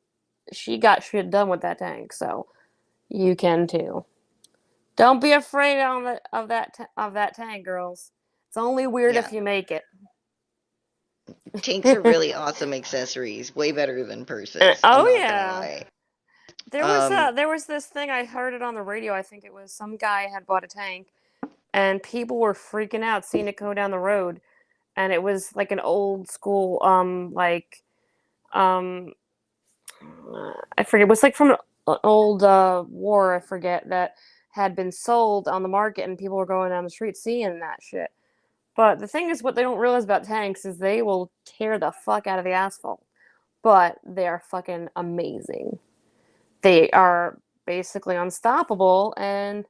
got shit done with that tank. So you can too. Don't be afraid of that tank, girls. It's only weird Yeah. if you make it. Tanks are really awesome accessories, way better than purses. I'm Oh not gonna yeah. lie. Um, There was this thing, I heard it on the radio. I think it was some guy had bought a tank, and people were freaking out seeing it go down the road, and it was like an old school um I forget, it was like from an old war, I forget, that had been sold on the market, and people were going down the street seeing that shit. But the thing is, what they don't realize about tanks is they will tear the fuck out of the asphalt. But they are fucking amazing. They are basically unstoppable, and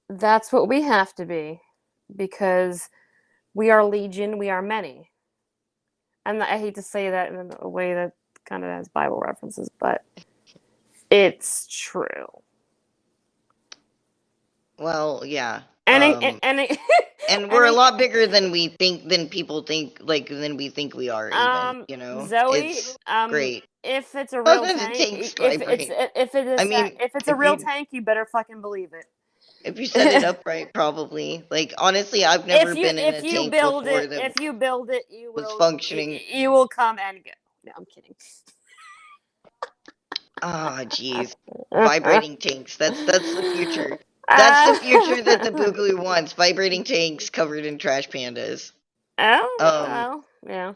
that's what we have to be, because we are legion, we are many. And I hate to say that in a way that kind of has Bible references, but it's true. well, yeah. And we're a and lot bigger than we think, than people think, like than we think we are. Even, Zoe, it's great. if it's a real The tank, tanks vibrate. I mean, if it's a if real you tank, you better fucking believe it. if you set it up right, probably. Like honestly, I've never been in a tank before that if you build it, was functioning. you will come and go. No, I'm kidding. Ah, jeez. Vibrating tanks. That's the future. That's the future that the Boogaloo wants. Vibrating tanks covered in trash pandas. Um, oh, yeah.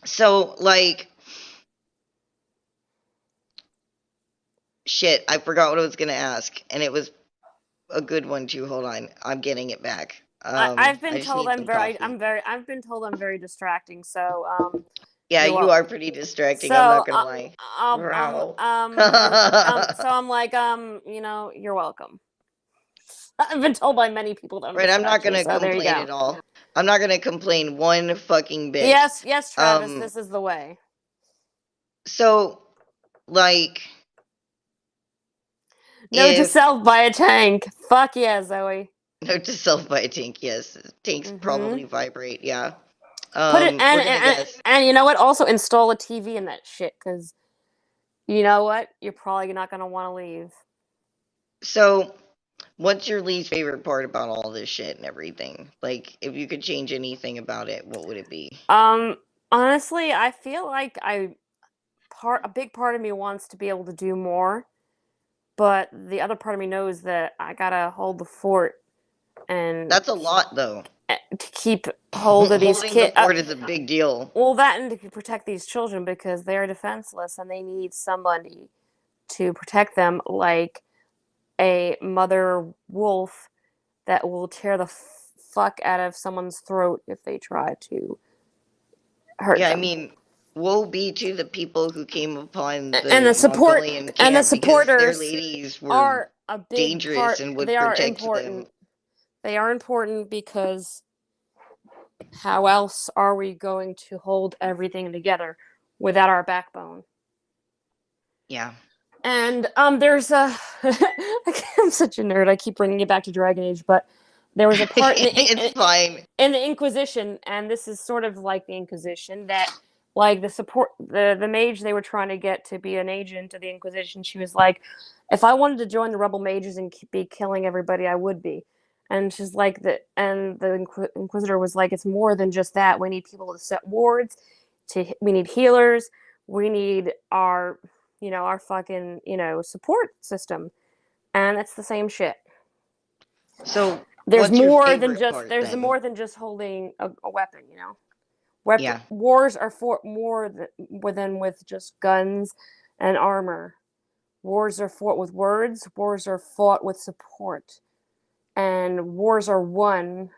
so like shit, I forgot what I was gonna ask, and it was a good one too. Hold on. I'm getting it back. I've I been just told need some coffee. I've been told I'm very distracting. So Yeah, you're you well. are pretty distracting, I'm So not gonna lie. Wow. so I'm like, you're welcome. I've been told by many people that I'm a Right, I'm not distraction. gonna So there you complain go. at all. I'm not gonna complain one fucking bit. Yes, Travis, Um, this is the way. so like Note to self, buy a tank. Fuck yeah, Zoe. Note to self, buy a tank. Yes, tanks Mm-hmm. probably vibrate. Yeah. Put it We're gonna guess. and you know what? Also install a TV in that shit, because you know what? You're probably not gonna want to leave. So, what's your least favorite part about all this shit and everything? Like, if you could change anything about it, what would it be? Um, Honestly, I feel like a big part of me wants to be able to do more, but the other part of me knows that I gotta hold the fort and That's a lot, though. to keep hold of these Holding the kids. fort is a big deal. Well, that and to protect these children because they are defenseless and they need somebody to protect them, like a mother wolf that will tear the fuck out of someone's throat if they try to hurt Yeah, I them. mean, woe be to the people who came upon And the Mongolian the camp because their supporters ladies were are a big dangerous part. and They would are protect them. important. They are important because how else are we going to hold everything together without our backbone? Yeah. And there's a I'm such a nerd. I keep bringing it back to Dragon Age, but there was a part It's fine. in the Inquisition, and this is sort of like the Inquisition, that like the mage they were trying to get to be an agent of the Inquisition. She was like, if I wanted to join the rebel mages and be killing everybody, I would be. And she's like the Inquisitor was like, it's more than just that. We need people to set wards. We need healers. We need our fucking support system, and it's the same shit. So, There's what's your more than favorite just part then? holding a weapon. Yeah. Wars are for more than with just guns and armor. Wars are fought with words. Wars are fought with support, and wars are won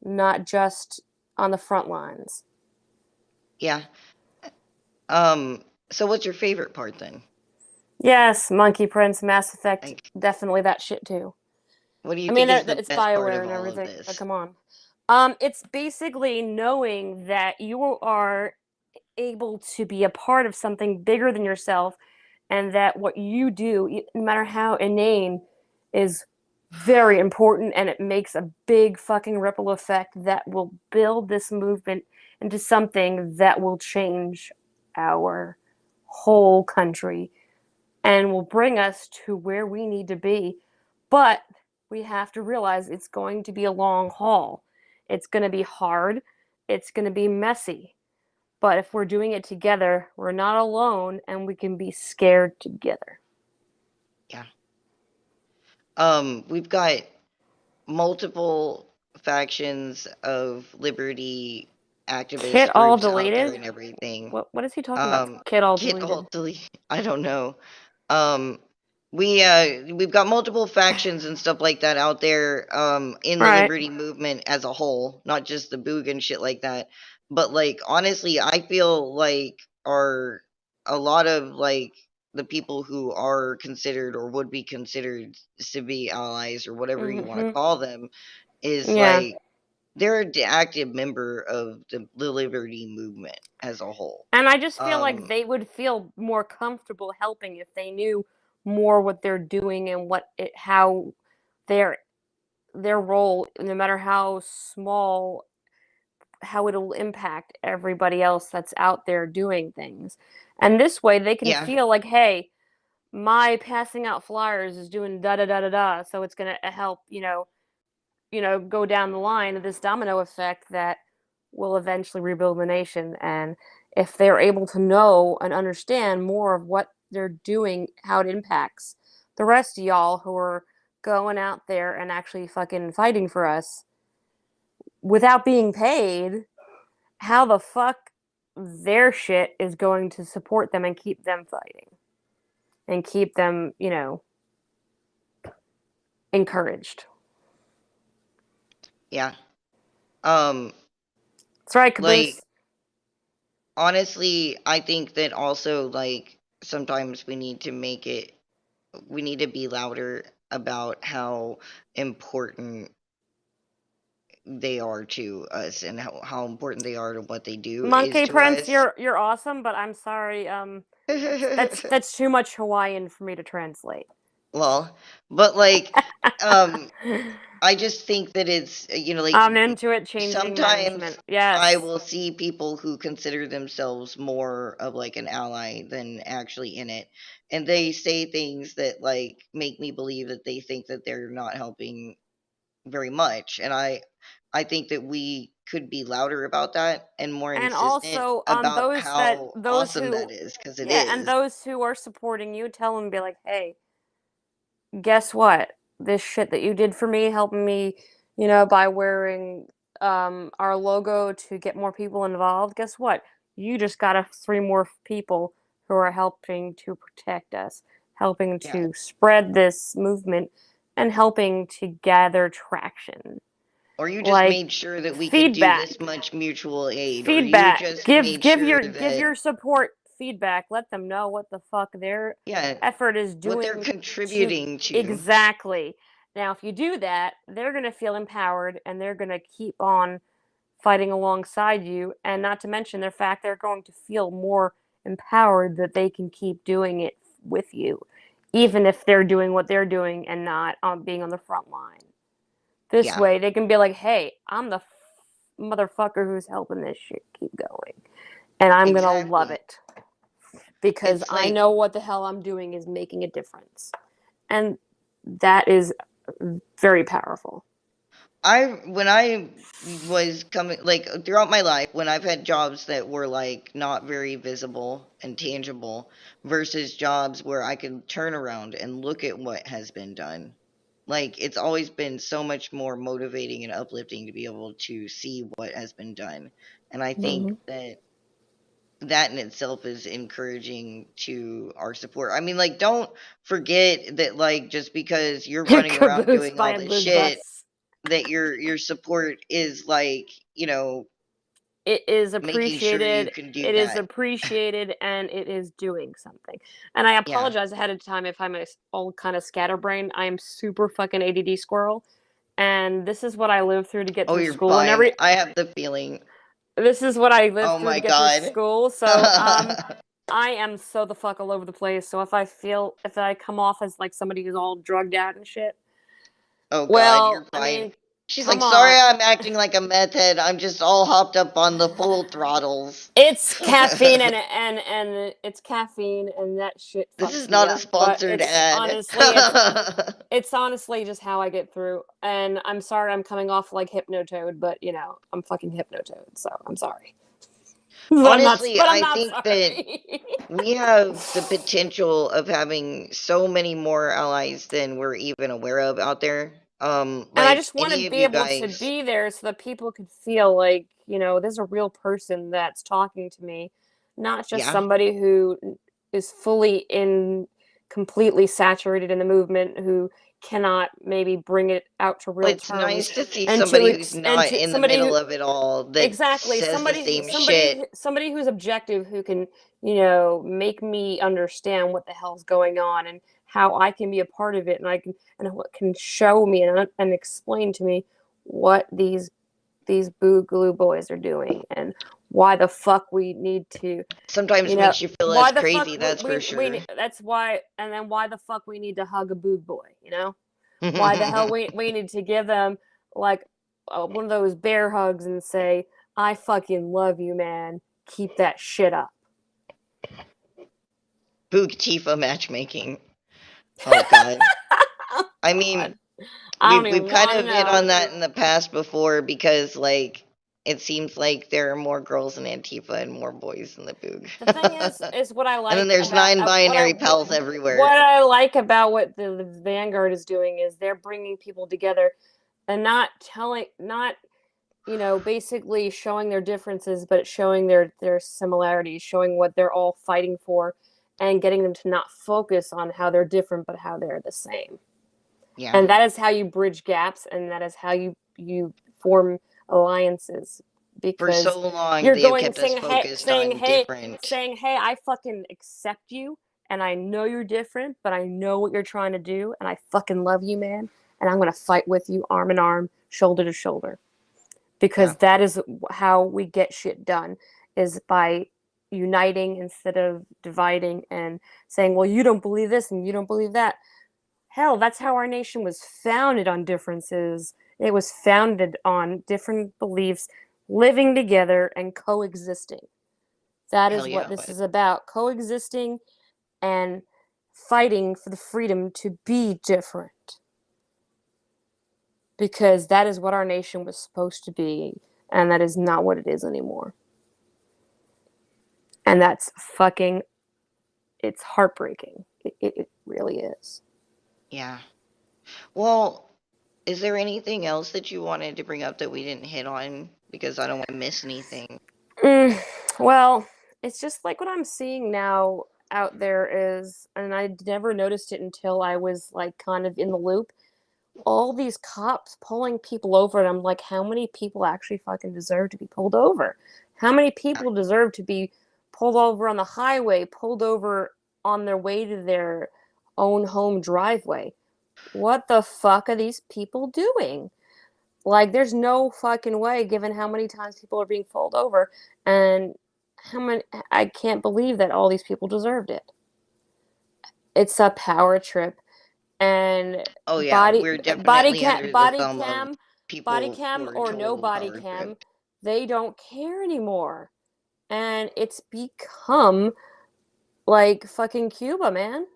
not just on the front lines. Yeah. So what's your favorite part then? Yes, Monkey Prince, Mass Effect, Like, definitely that shit too. what do you I mean, think is the it's best part BioWare of and all of everything, but this? come on. It's basically knowing that you are able to be a part of something bigger than yourself, and that what you do, no matter how inane, is very important, and it makes a big fucking ripple effect that will build this movement into something that will change our whole country and will bring us to where we need to be. But we have to realize it's going to be a long haul. It's going to be hard. It's going to be messy. But if we're doing it together, we're not alone and we can be scared together. Yeah. We've got multiple factions of liberty Kit activist all groups out there deleted? and everything. What is he talking about? Kit all Kit deleted. alt delete. I don't know. Um, we've got multiple factions and stuff like that out there in the Right. liberty movement as a whole, not just the boog and shit like that. But like honestly, I feel like are a lot of like the people who are considered or would be considered civi allies or whatever you want to Mm-hmm. call them is Yeah. like they're an active member of the liberty movement as a whole. And I just feel like Um, they would feel more comfortable helping if they knew more what they're doing and how their their role, no matter how small, how it'll impact everybody else that's out there doing things. And this way they can yeah, feel like, hey, my passing out flyers is doing da da da da da, so it's gonna help, go down the line of this domino effect that will eventually rebuild the nation. And if they're able to know and understand more of what they're doing, how it impacts the rest of y'all who are going out there and actually fucking fighting for us without being paid, how the fuck their shit is going to support them and keep them fighting and keep them, encouraged. yeah. Um, That's right, like Caboose. honestly, I think that also like sometimes we need to be louder about how important they are to us and how important they are to what they do is Monkey to Prince, us. you're awesome, but I'm sorry. That's too much Hawaiian for me to translate. Well, but like, um, I just think that it's, like I'm into it, changing sometimes management. I Yes. will see people who consider themselves more of like an ally than actually in it. And they say things that like make me believe that they think that they're not helping very much. And I think that we could be louder about that and more And insistent also, about those that how those awesome who that is, because it yeah, and is. those who are supporting you, tell them, be like, hey, guess what? This shit that you did for me, helping me, by wearing our logo to get more people involved, guess what? You just got us three more people who are helping to protect us, helping Yeah. to spread this movement, and helping to gather traction. Or you just Like made sure that we could do this feedback. much mutual aid, or you Feedback. just Give made give sure your give that, your support feedback. Let them know what the fuck their yeah, effort is what they're doing to contributing to. exactly. Now, if you do that, they're going to feel empowered and they're going to keep on fighting alongside you. And not to mention the fact they're going to feel more empowered that they can keep doing it with you, even if they're doing what they're doing and not being on the front line. This Yeah, way, they can be like, hey, I'm the motherfucker who's helping this shit keep going. And I'm going to love exactly. it because It's I like know what the hell I'm doing is making a difference. And that is very powerful. when I was coming, like throughout my life, when I've had jobs that were like not very visible and tangible versus jobs where I could turn around and look at what has been done. Like it's always been so much more motivating and uplifting to be able to see what has been done. And I think Mm-hmm. that that in itself is encouraging to our support. I mean, like, don't forget that, like, just because you're running around Caboose doing by all a this big shit, bus. that your support is like, It is making sure you appreciated. can do It is that. appreciated, and it is doing something. And I Yeah. apologize ahead of time if I'm all kind of scatterbrained. I am super fucking ADD squirrel, and this is what I lived through to get Oh, through you're school and fine. every. I have the feeling. This is what I lived Oh through my to get through God. school. So I am so the fuck all over the place. So if I come off as like somebody who's all drugged out and shit, Oh God, you're well, I fine. mean, She's like, come sorry, on. I'm acting like a meth head. I'm just all hopped up on the full throttles. It's caffeine and it's caffeine and that shit This is fucks me not a up. But sponsored ad. it's honestly just how I get through. And I'm sorry I'm coming off like Hypnotoad, but I'm fucking Hypnotoad, so I'm sorry. Honestly, But I'm I not think that sorry. we have the potential of having so many more allies than we're even aware of out there. And I Like just want to any of be you able to guys, be there so that people could feel like, there's a real person that's talking to me, not just yeah. somebody who is fully in completely saturated in the movement who cannot maybe bring it out to real It's nice terms to see and to somebody who's ex- and not to in the somebody who middle of it all that exactly says the somebody same shit. somebody who's objective who can make me understand what the hell's going on and how I can be a part of it and I can and what can show me and explain to me what these boogaloo boys are doing and why the fuck we need to Sometimes makes you feel less why the fuck crazy, that's for sure. that's why and then why the fuck we need to hug a boog boy. Why the hell we need to give them like one of those bear hugs and say, I fucking love you, man. Keep that shit up. Boog Tifa matchmaking. Oh God. Oh, I God. mean, I don't we've even kind want to of hit know. on that in the past before because like it seems like there are more girls in Antifa and more boys in the Boog. The thing is what I And then like there's about non-binary pals everywhere. what I like about what the Vanguard is doing is they're bringing people together and not basically showing their differences, but showing their similarities, showing what they're all fighting for, and getting them to not focus on how they're different, but how they're the same. Yeah. And that is how you bridge gaps, and that is how you form alliances For because so long you're they have going kept us focused on different. saying hey, I fucking accept you, and I know you're different, but I know what you're trying to do, and I fucking love you, man, and I'm gonna fight with you arm in arm, shoulder to shoulder Yeah. because that is how we get shit done is by uniting instead of dividing and saying, well, you don't believe this and you don't believe that. Hell, that's how our nation was founded, on differences. It was founded on different beliefs living together and coexisting. That Hell is what yeah. this is about, coexisting and fighting for the freedom to be different. Because that is what our nation was supposed to be, and that is not what it is anymore. And that's fucking, it's heartbreaking. It really is. Yeah. Well, is there anything else that you wanted to bring up that we didn't hit on? Because I don't want to miss anything. Well, it's just like what I'm seeing now out there is, and I never noticed it until I was like kind of in the loop. All these cops pulling people over, and I'm like, how many people actually fucking deserve to be pulled over? How many people deserve to be pulled over on the highway, pulled over on their way to their own home driveway? What the fuck are these people doing? Like, there's no fucking way, given how many times people are being pulled over, and how many. I can't believe that all these people deserved it. It's a power trip, and Oh yeah, body we're body definitely cam under the body thumb of cam body people who cam are or no totally body power cam, tripped. they don't care anymore, and it's become like fucking Cuba, man.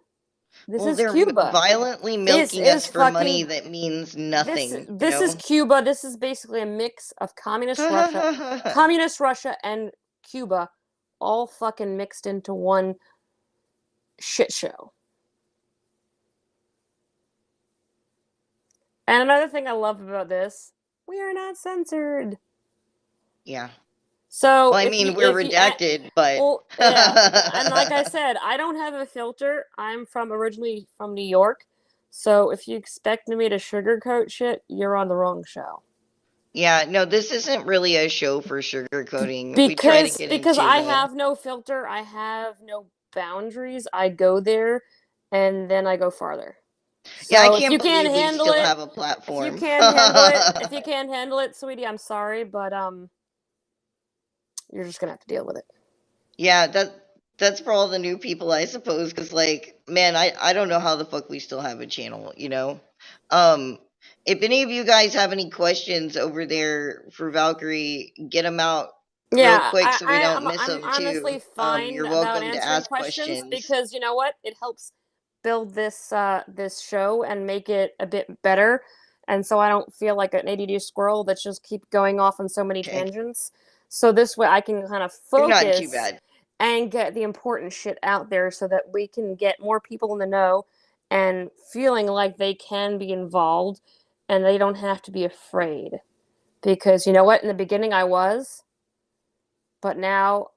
This Well, is they're Cuba. violently This milking us is for money fucking that means this nothing, you this is know? Cuba. This is basically a mix of communist Russia and Cuba, all fucking mixed into one shit show. And another thing I love about this, we are not censored. Yeah. So Well, I mean, we're if you redacted, but well, yeah, and like I said, I don't have a filter. I'm from originally from New York, so if you expect me to sugarcoat shit, you're on the wrong show. yeah, no, this isn't really a show for sugarcoating. We try to Because get because into I the have no filter, I have no boundaries. I go there and then I go farther. Yeah, I So if can't you can't believe we handle still it, have a platform. if you can't handle it, sweetie, I'm sorry, but you're just gonna have to deal with it. Yeah, that's for all the new people, I suppose, because like, man, I don't know how the fuck we still have a channel, you know? Um, if any of you guys have any questions over there for Valkyrie, get them out real Yeah, quick so we don't miss I'm them too. honestly fine You're about welcome to answering ask questions questions. because you know what? It helps build this show and make it a bit better. And so I don't feel like an ADD squirrel that's just keep going off on so many Okay, tangents. So this way I can kind of you're not too focus bad. and get the important shit out there so that we can get more people in the know and feeling like they can be involved and they don't have to be afraid. Because you know what? In the beginning I was, but now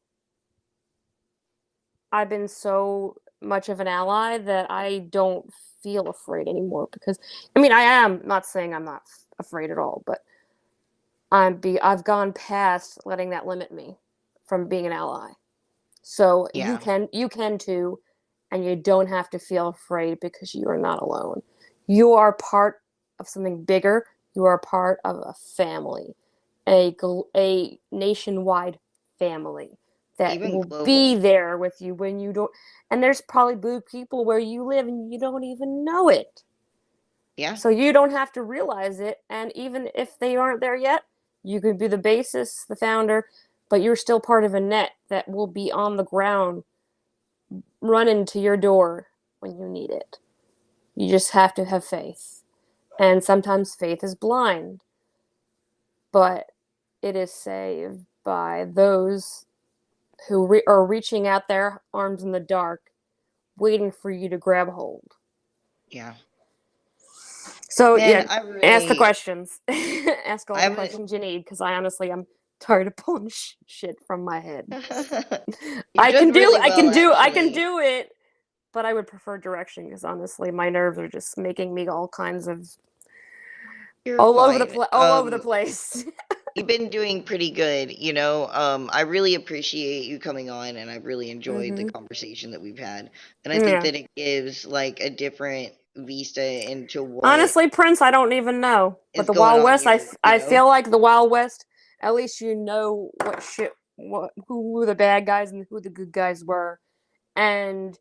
I've been so much of an ally that I don't feel afraid anymore because I mean I am not saying I'm not afraid at all, but I've gone past letting that limit me from being an ally. So Yeah, you can too, and you don't have to feel afraid because you are not alone. You are part of something bigger. You are part of a family, a nationwide family that even will global. be there with you when you don't. And there's probably blue people where you live and you don't even know it. Yeah, So you don't have to realize it. And even if they aren't there yet, you could be the basis, the founder, but you're still part of a net that will be on the ground running to your door when you need it. You just have to have faith. And sometimes faith is blind, but it is saved by those who are reaching out their arms in the dark, waiting for you to grab hold. yeah. So, Man, yeah, ask the questions. Ask all the I'm questions you need, because I honestly, I'm tired of pulling shit from my head. you're doing really well, I can actually. do it, but I would prefer direction because honestly, my nerves are just making me all kinds of You're fine. all over the place. You've been doing pretty good, you know. I really appreciate you coming on, and I've really enjoyed the hmm conversation that we've had. And I think Yeah. that it gives like a different vista into what Honestly, Prince, I don't even know. But is the going Wild on West, here, you I know. feel like the Wild West. At least you know what shit, who the bad guys and who the good guys were, and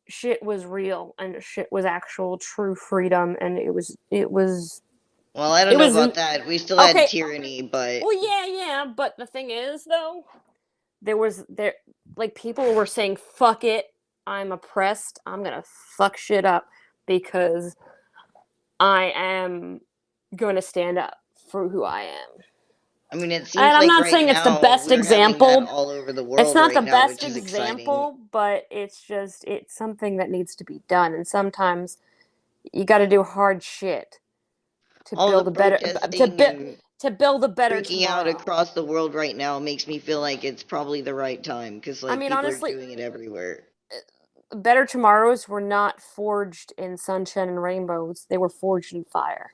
shit was real and shit was actual true freedom, and it was Well, I don't it know was about that. We still had okay. tyranny, but Well, yeah, but the thing is, though, there like people were saying, "Fuck it, I'm oppressed. I'm gonna fuck shit up because I am going to stand up for who I am." I mean, it And seems I'm like not right saying it's the now best we're having that example. all over the It's world not the right now, best which is exciting. example, but it's something that needs to be done. And sometimes you got to do hard shit to All the build a better protesting and to build a better freaking out tomorrow. across the world right now makes me feel like it's probably the right time because I like mean, people are honestly, doing it everywhere. better tomorrows were not forged in sunshine and rainbows. They were forged in fire.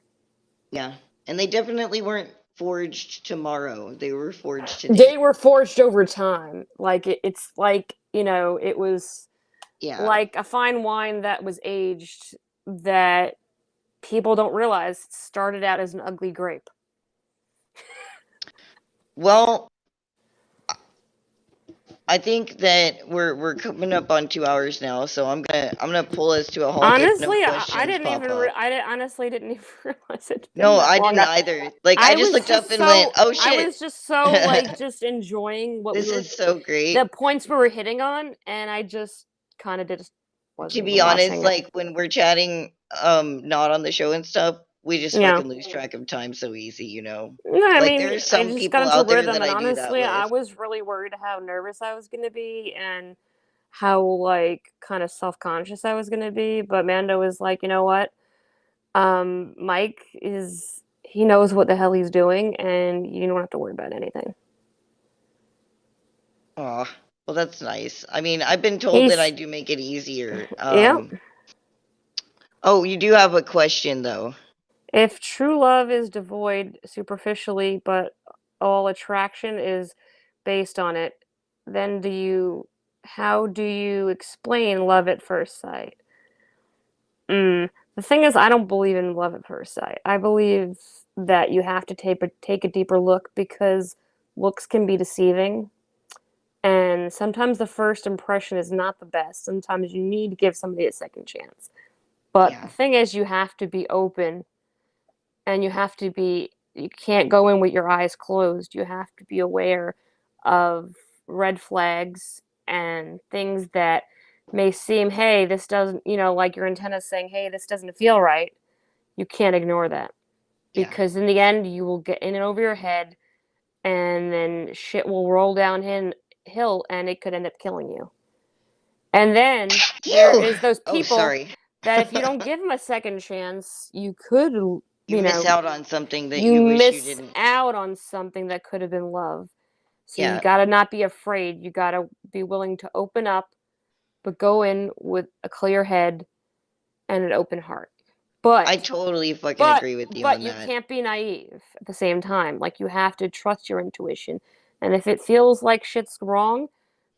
Yeah, and they definitely weren't forged tomorrow. They were forged today. They were forged over time. Like it's like, it was Yeah. like a fine wine that was aged that people don't realize started out as an ugly grape. Well, I think that we're coming up on 2 hours now, so I'm gonna pull us to a halt if no Honestly, I questions didn't pop even up. I honestly didn't even realize it'd been No, that I long. didn't either. Like I just looked up and went, "Oh I shit." was just so like just enjoying what we This were is so the great. points we were hitting on, and I just kind of just To wasn't be even honest, watching it. like when we're chatting, not on the show and stuff, we just Yeah. fucking lose track of time so easy, you know? No, I Like mean, there's I some just got people into out there rhythm, that and I do that honestly, I with. was really worried how nervous I was gonna be and how like kind of self-conscious I was gonna be. But Mando was like, you know what? Mike he knows what the hell he's doing, and you don't have to worry about anything. Aw, well, that's nice. I mean, I've been told that I He's do make it easier. Yep. Oh, you do have a question though. If true love is devoid superficially, but all attraction is based on it, then how do you explain love at first sight? The thing is, I don't believe in love at first sight. I believe that you have to take a deeper look because looks can be deceiving. And sometimes the first impression is not the best. Sometimes you need to give somebody a second chance. But the Yeah. thing is, you have to be open and you can't go in with your eyes closed. You have to be aware of red flags and things that may seem, hey, this doesn't, like your antenna's saying, hey, this doesn't feel right. You can't ignore that Yeah. because in the end, you will get in and over your head, and then shit will roll downhill and it could end up killing you. And then there You. is those Oh, people sorry. that if you don't give them a second chance, you could, You you miss know, out on something that you you wish you miss didn't. out on something that could have been love. So you Yeah. gotta not be afraid. You gotta be willing to open up, but go in with a clear head and an open heart. I But totally fucking but agree with you but on you that. can't be naive at the same time. Like you have to trust your intuition. And if it feels like shit's wrong,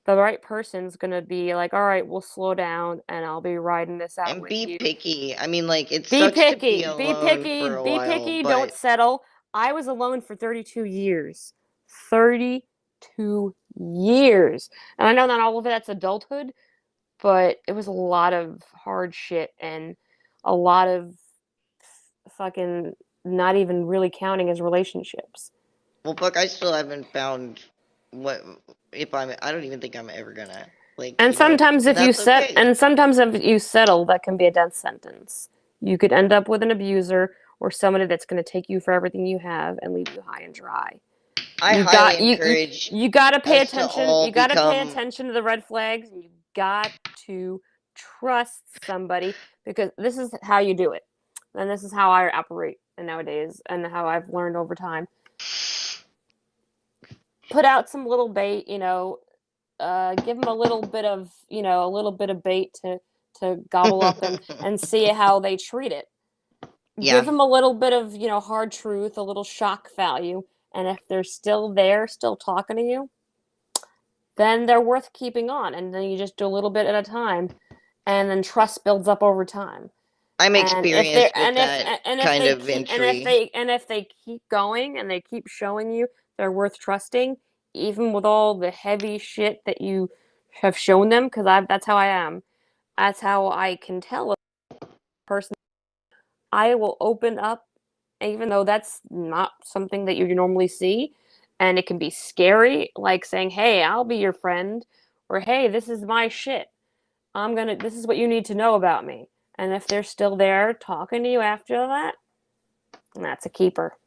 the right person's gonna be like, all right, we'll slow down and I'll be riding this out And with be you. picky. I mean, like, it Be sucks to be picky, be alone picky, for a be while, picky, don't but settle. I was alone for 32 years. 32 years. And I know not all of that's adulthood, but it was a lot of hard shit and a lot of fucking not even really counting as relationships. well, fuck, I still haven't found what if I don't even think I'm ever gonna, like, And sometimes and that's okay. if you settle, that can be a death sentence. You could end up with an abuser or somebody that's going to take you for everything you have and leave you high and dry. I You highly got encourage you got to pay us to attention. all You got to pay become. attention to the red flags. And you got to trust somebody because this is how you do it, and this is how I operate nowadays, and how I've learned over time. Put out some little bait, give them a little bit of bait to gobble up and see how they treat it. Give Yeah, them a little bit of hard truth, a little shock value, and if they're still there, still talking to you, then they're worth keeping on. And then you just do a little bit at a time, and then trust builds up over time. I'm And if they're experienced with that and if kind they of keep entry. and if they keep going and they keep showing you they're worth trusting, even with all the heavy shit that you have shown them, because I that's how I am. That's how I can tell a person. I will open up, even though that's not something that you normally see, and it can be scary, like saying, "Hey, I'll be your friend," or "Hey, this is my shit. This is what you need to know about me." And if they're still there talking to you after that, that's a keeper.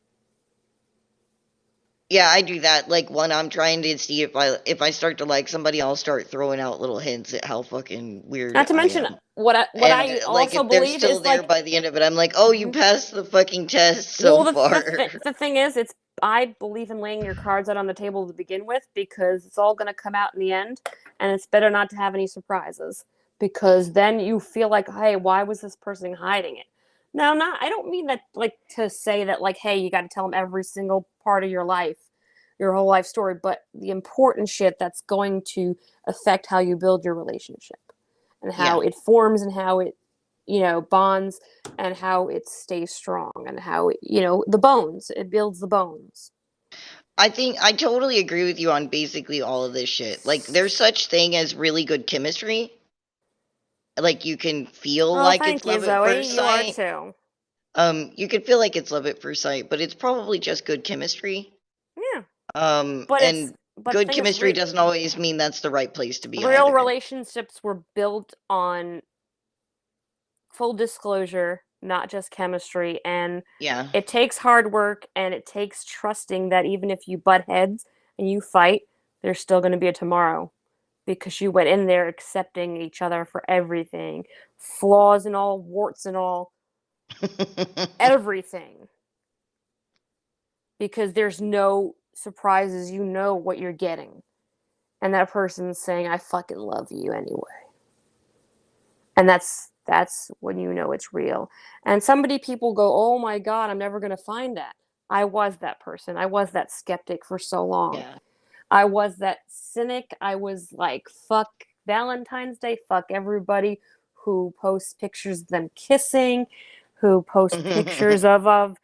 Yeah, I do that. Like when I'm trying to see if I start to like somebody, I'll start throwing out little hints at how fucking weird Not to I mention am. what And I like also if they're believe still is there like, by the end of it, I'm like, "Oh, you mhm. passed the fucking test so Well, far." the thing is, it's I believe in laying your cards out on the table to begin with, because it's all going to come out in the end, and it's better not to have any surprises, because then you feel like, hey, why was this person hiding it? Now, not I don't mean that like to say that like, hey, you got to tell them every single part of your life, your whole life story, but the important shit that's going to affect how you build your relationship and how Yeah. it forms and how it, bonds, and how it stays strong, and how it, the bones, it builds the bones. I think I totally agree with you on basically all of this shit. Like there's such thing as really good chemistry. Like you can feel Oh, like it's thank you, love at Zoe. first You are sight. too. You can feel like it's love at first sight, but it's probably just good chemistry. Yeah, but And the good thing is, chemistry doesn't always mean that's the right place to be real either. relationships were built on full disclosure, not just chemistry, and Yeah. it takes hard work, and it takes trusting that even if you butt heads and you fight, there's still going to be a tomorrow, because you went in there accepting each other for everything, flaws and all, warts and all, everything, because there's no surprises. You know what you're getting, and that person's saying, "I fucking love you anyway," and that's when you know it's real. And people go, "Oh my god, I'm never going to find that." I was that person. I was that skeptic for so long. Yeah. I was that cynic. I was like, fuck Valentine's Day, fuck everybody who posts pictures of them kissing, who posts pictures of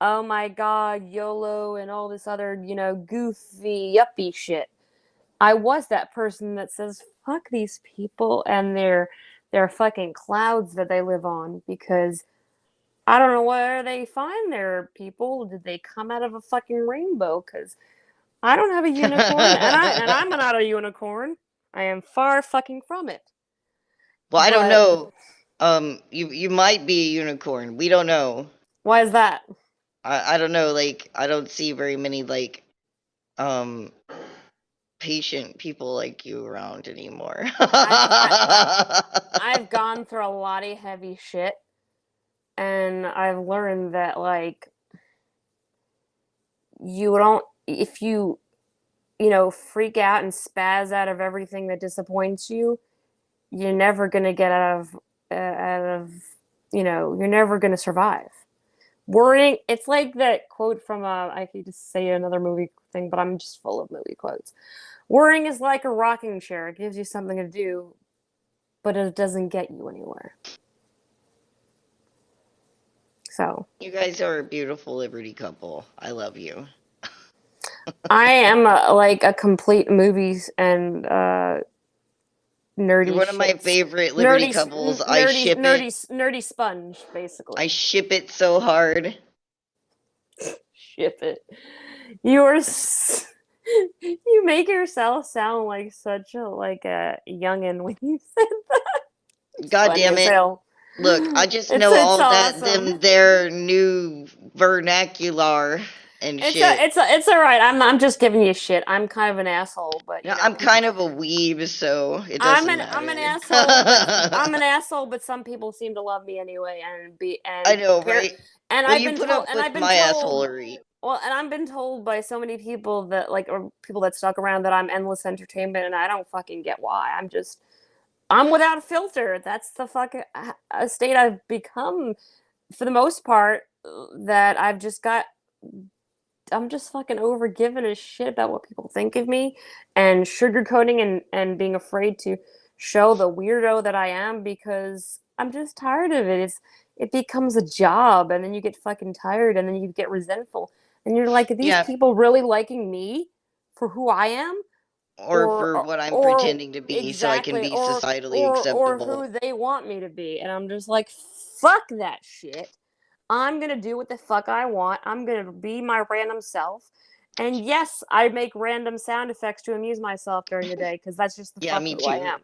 oh my god, YOLO and all this other, goofy yuppie shit. I was that person that says, fuck these people and their fucking clouds that they live on, because I don't know where they find their people. Did they come out of a fucking rainbow? Because I don't have a unicorn, and I'm not a unicorn. I am far fucking from it. Well, I don't But know. You might be a unicorn. We don't know. why is that? I don't know. Like I don't see very many like um patient people like you around anymore. I've gone through a lot of heavy shit, and I've learned that like you don't if you freak out and spaz out of everything that disappoints you, you're never gonna get out of you're never gonna survive. Worrying, it's like that quote from I could just say another movie thing, but I'm just full of movie quotes. Worrying is like a rocking chair. It gives you something to do, but it doesn't get you anywhere. So You guys are a beautiful Liberty couple. I love you. I am like a complete movies and You're nerdy one of my shits, favorite Liberty couples. I ship it. nerdy sponge, I basically. ship it so hard. Ship it. You're you make yourself sound like such a youngin when you said that. It's God funny damn as it. hell. Look, I just It's know it's all that awesome. them their new vernacular and shit. It's all right. I'm just giving you shit. I'm kind of an asshole, but You know, I'm people. kind of a weeb, so it doesn't I'm an matter. asshole, but some people seem to love me anyway, I know, right? and Well, you put up with I've been my told. assholery. Well, and I've been told by so many people that like, or people that stuck around, that I'm endless entertainment, and I don't fucking get why. I'm without a filter. That's the fucking state I've become for the most part. That I'm just fucking over giving a shit about what people think of me, and sugarcoating, and being afraid to show the weirdo that I am, because I'm just tired of it. It becomes a job, and then you get fucking tired, and then you get resentful, and you're like, are these Yeah, people really liking me for who I am? or for what I'm pretending to be, so I can exactly, be societally or acceptable. who they want me to be, and I'm just like, fuck that shit. I'm gonna do what the fuck I want. I'm gonna be my random self. And yes, I make random sound effects to amuse myself during the day because that's just the Yeah, fuck me who I too. am.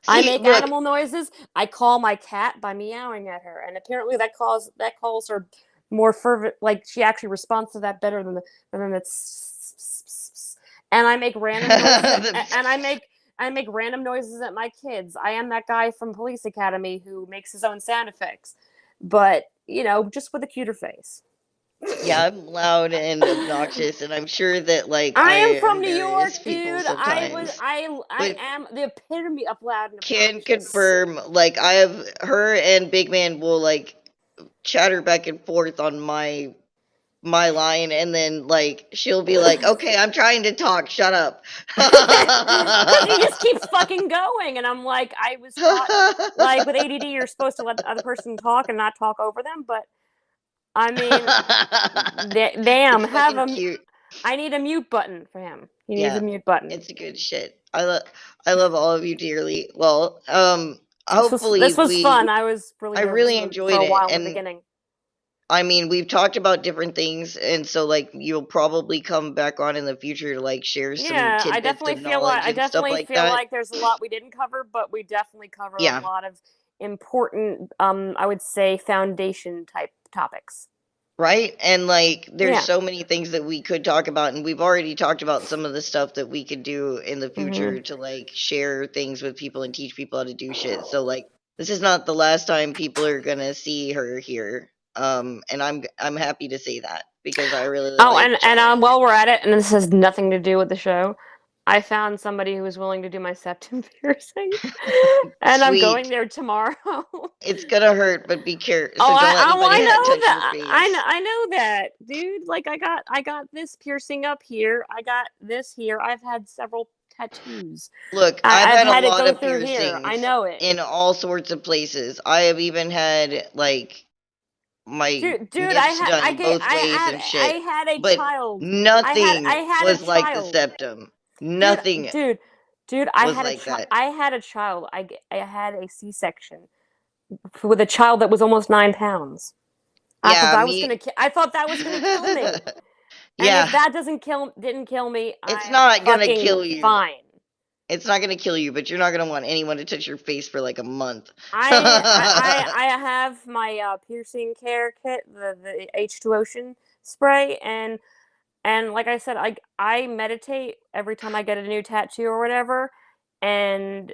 I See, make look, animal noises. I call my cat by meowing at her, and apparently that calls her more fervent. Like she actually responds to that better than the. And I make random noises, and I make random noises at my kids. I am that guy from Police Academy who makes his own sound effects, but just with a cuter face. yeah, I'm loud and obnoxious, and I'm sure that like I I am from New embarrass York, people dude. sometimes. I But am the epitome of loud and can obnoxious. confirm, like I have her and Big Man will like chatter back and forth on my line, and then like she'll be like, "Okay, I'm trying to talk. Shut up." Because he just keeps fucking going, and I'm like, I was taught like with ADD, you're supposed to let the other person talk and not talk over them. But I mean, damn, It's fucking cute. I need a mute button for him. He needs a Yeah, mute button. it's good shit. I love all of you dearly. Well, hopefully This was fun. we I was really I nervous really for enjoyed a it, while in the and beginning. I mean, we've talked about different things, and so like you'll probably come back on in the future to like share some Yeah, tidbits of knowledge I and stuff definitely like feel that. like there's a lot we didn't cover, but we definitely covered a Yeah, lot of important, I would say, foundation type topics. right? And like there's Yeah. so many things that we could talk about, and we've already talked about some of the stuff that we could do in the Hmm. future to like share things with people and teach people how to do shit. So like this is not the last time people are gonna see her here. And I'm happy to say that because I really Oh, like and chatting with her. while we're at it, and this has nothing to do with the show, I found somebody who was willing to do my septum piercing, and I'm going Sweet. there tomorrow. It's gonna hurt, but be careful. Oh, So don't let anybody I know touch your that. face. I know that, dude. Like I got this piercing up here. I got this here. I've had several tattoos. Look, I've I've had a had it lot go of through here. I piercings know it. in all sorts of places. I have even had like my Dude, nips done both ways and I shit. had a But child. I nothing had a was like the child. septum. Dude, Nothing dude, dude, was like that. I had a child. I had a C-section with a child that was almost 9 pounds. Yeah, me. I thought that was gonna kill me. And if Yeah, that didn't kill me, it's I am not gonna fucking kill you. fine. It's not gonna kill you, but you're not gonna want anyone to touch your face for like a month. I have my piercing care kit, the H2 Ocean spray, and like I said, I meditate every time I get a new tattoo or whatever. And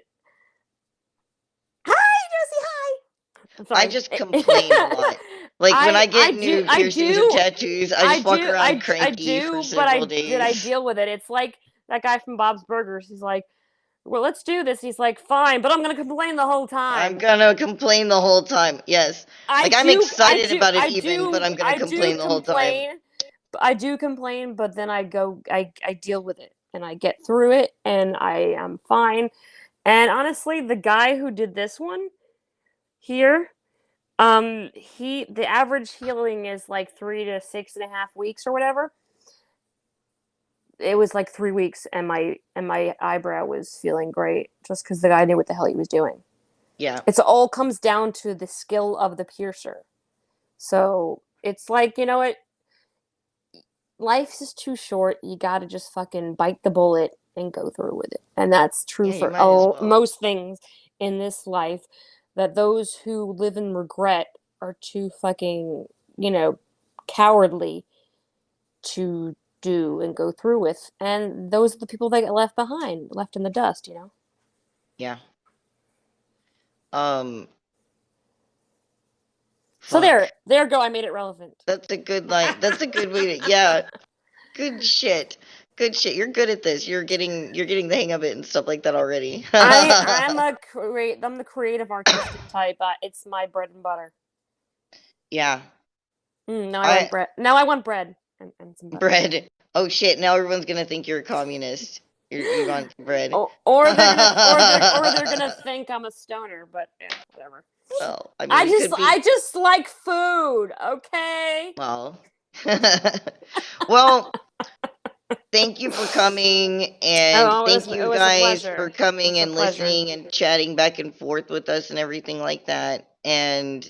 hi, Josie, hi. I'm I sorry. just complain a lot. Like when I get new piercings or tattoos, I just walk around I cranky for do, but several I days. deal with it. It's like that guy from Bob's Burgers. He's like, well, let's do this. He's like, fine, but I'm gonna complain the whole I'm time. gonna complain the whole time. Yes. Like I'm excited about it even, but I'm gonna I do complain the whole time. complain. I do complain, but then I deal with it and I get through it and I am fine. And honestly, the guy who did this one here, the average healing is like 3 to 6.5 weeks or whatever. It was like 3 weeks, and my eyebrow was feeling great just because the guy knew what the hell he was doing. Yeah. It's all comes down to the skill of the piercer. So it's like, what? Life is too short. You gotta just fucking bite the bullet and go through with it. And that's true Yeah, you for might as well. most things in this life. That those who live in regret are too fucking, cowardly to do and go through with. And those are the people that get left behind, left in the dust. Yeah. Um So fuck. there go. I made it relevant. That's a good line. That's a good way to, yeah. Good shit. Good shit. You're good at this. You're getting the hang of it and stuff like that already. I'm the creative artistic type. It's my bread and butter. Yeah. Now I want I bread. Now I want bread and some butter. bread. Oh shit, now everyone's gonna think you're a communist. You're going for bread. Oh, or they're gonna think I'm a stoner. But yeah, whatever. Well, I mean, it could be. I just like food. Okay. Well, well, Thank you for coming, and Oh, thank it you was a guys for pleasure. It coming was a and pleasure. listening and chatting back and forth with us and everything like that. And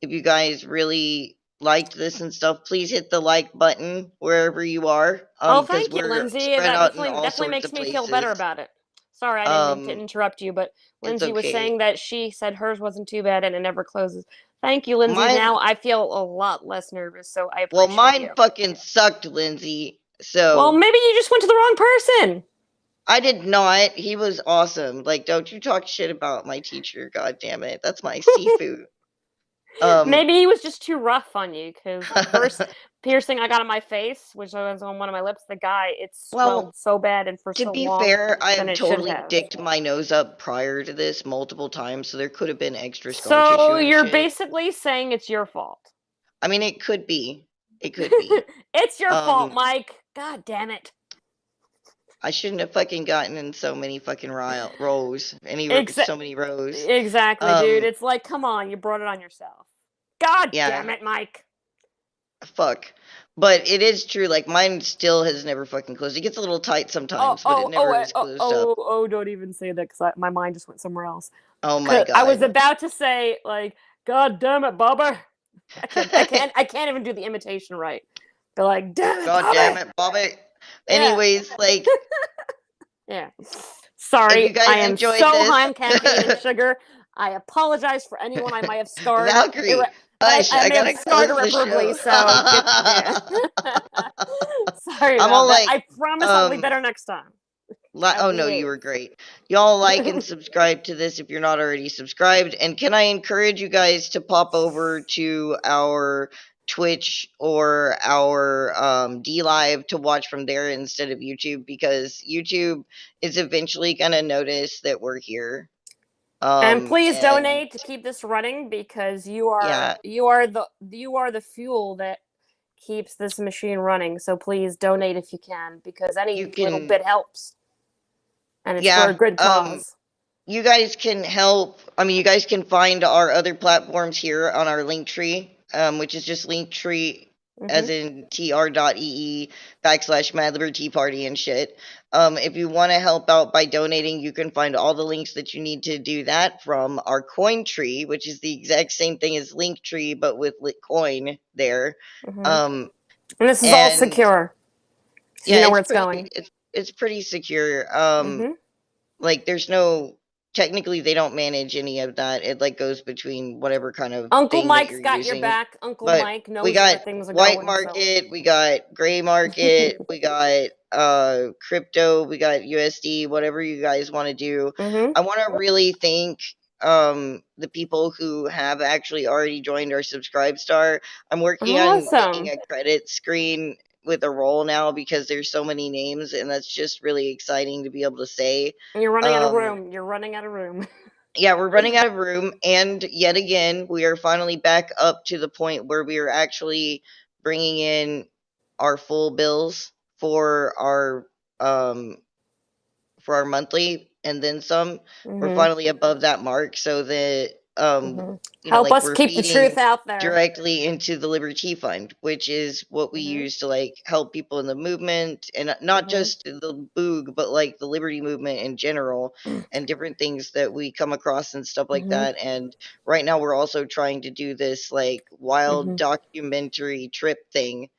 if you guys really liked this and stuff, please hit the like button wherever you are, Oh, because thank you, we're Lindsay. spread That out in definitely all definitely sorts makes of me feel better places. about it. Sorry, I didn't mean to Um, interrupt you, but it's Lindsay was okay. saying that she said hers wasn't too bad and it never closes. Thank you, Lindsay. Mine, Now I feel a lot less nervous, so I well, appreciate mine you. fucking sucked, Lindsay. Well, So maybe you just went to the wrong person. I did not. He was awesome. Like, don't you talk shit about my teacher? God damn it, that's my seafood. Um, Maybe he was just too rough on you because the first piercing I got on my face, which was on one of my lips, the guy, it well, swelled so bad and for to so be long fair, I than have it should totally have. dicked my nose up prior to this multiple times, so there could have been extra scar So tissue and you're shit. basically saying it's your fault. I mean, it could be. It could be. It's your fault, Um, Mike. God damn it. I shouldn't have fucking gotten in so many fucking rows. Exa- So many rows. exactly, dude. Um, It's like, come on, you brought it on yourself. God damn yeah, it, Mike. fuck. But it is true, like, mine still has never fucking closed. It gets a little tight Oh, sometimes, but it oh, oh, never has closed up. don't even say that because my mind just went somewhere else. Oh my Cause I was god. about to say, like, God damn it, Bubba. I can't even do the imitation right. But like, damn it, God damn Bubba. it, Bobby. Yeah, Anyways, like, yeah. if you Sorry, I guys am enjoyed so this, high on caffeine and sugar. I apologize for anyone I might have scarred. Valkyrie, hush, I I may have gotta scarred close the irreparably. show. So get yeah. Sorry I'm about all that. like, I promise I'll be um, better next time. I oh no, you behave. were great. Y'all like and subscribe to this if you're not already subscribed. And can I encourage you guys to pop over to our Twitch or our D Live to watch from there instead of YouTube, because YouTube is eventually gonna notice that we're here. And please And donate to keep this running because yeah, you are the fuel that keeps this machine running. So please donate if you can because any you little can, bit helps and it's for a yeah, good cause. you guys can help. I mean, you guys can find our other platforms here on our link tree, which is just linktree Hmm. as in tr.ee / Mad Liberty Party and shit. If you want to help out by donating, you can find all the links that you need to do that from our coin tree, which is the exact same thing as Linktree, but with coin there. Hmm. Um, And this is all and secure, so you yeah, know where it's going. it's pretty secure. Hmm. Like, there's no, technically they don't manage any of that. It like goes between whatever kind of Uncle thing that Mike's you're got your using. back. Uncle But Mike we knows where got things are white going. So market, we got gray market, we got crypto, we got USD, whatever you guys want to do. hmm. I want to really thank the people who have actually already joined our subscribe star. I'm working on making Awesome. a credit screen with a roll now because there's so many names, and that's just really exciting to be able to say. You're running out of um room. You're running out of room. yeah, we're running out of room, and yet again we are finally back up to the point where we are actually bringing in our full bills um for our monthly and then some. We're Hmm. finally above that mark, so that Hmm. Help like, us we're keep the truth feeding out there. directly into the LiberTEA fund, which is what we Hmm. use to like help people in the movement, and not Hmm. just the boog, but like the liberty movement in general, and different things that we come across and stuff like Hmm. that. And right now we're also trying to do this like wild Hmm. documentary trip thing,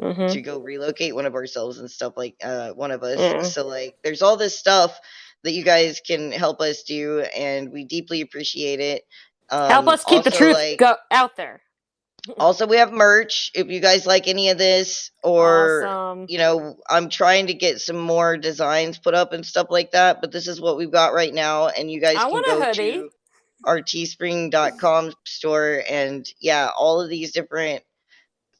Hmm. to go relocate one of ourselves and stuff, like one of us. Yeah. So like, there's all this stuff that you guys can help us do, and we deeply appreciate it. Help us keep the Also, truth like, go out there. also we have merch if you guys like any of this, or Awesome. I'm trying to get some more designs put up and stuff like that, but this is what we've got right now, and you guys I can want a go hoodie. to our teespring.com store, and yeah, all of these different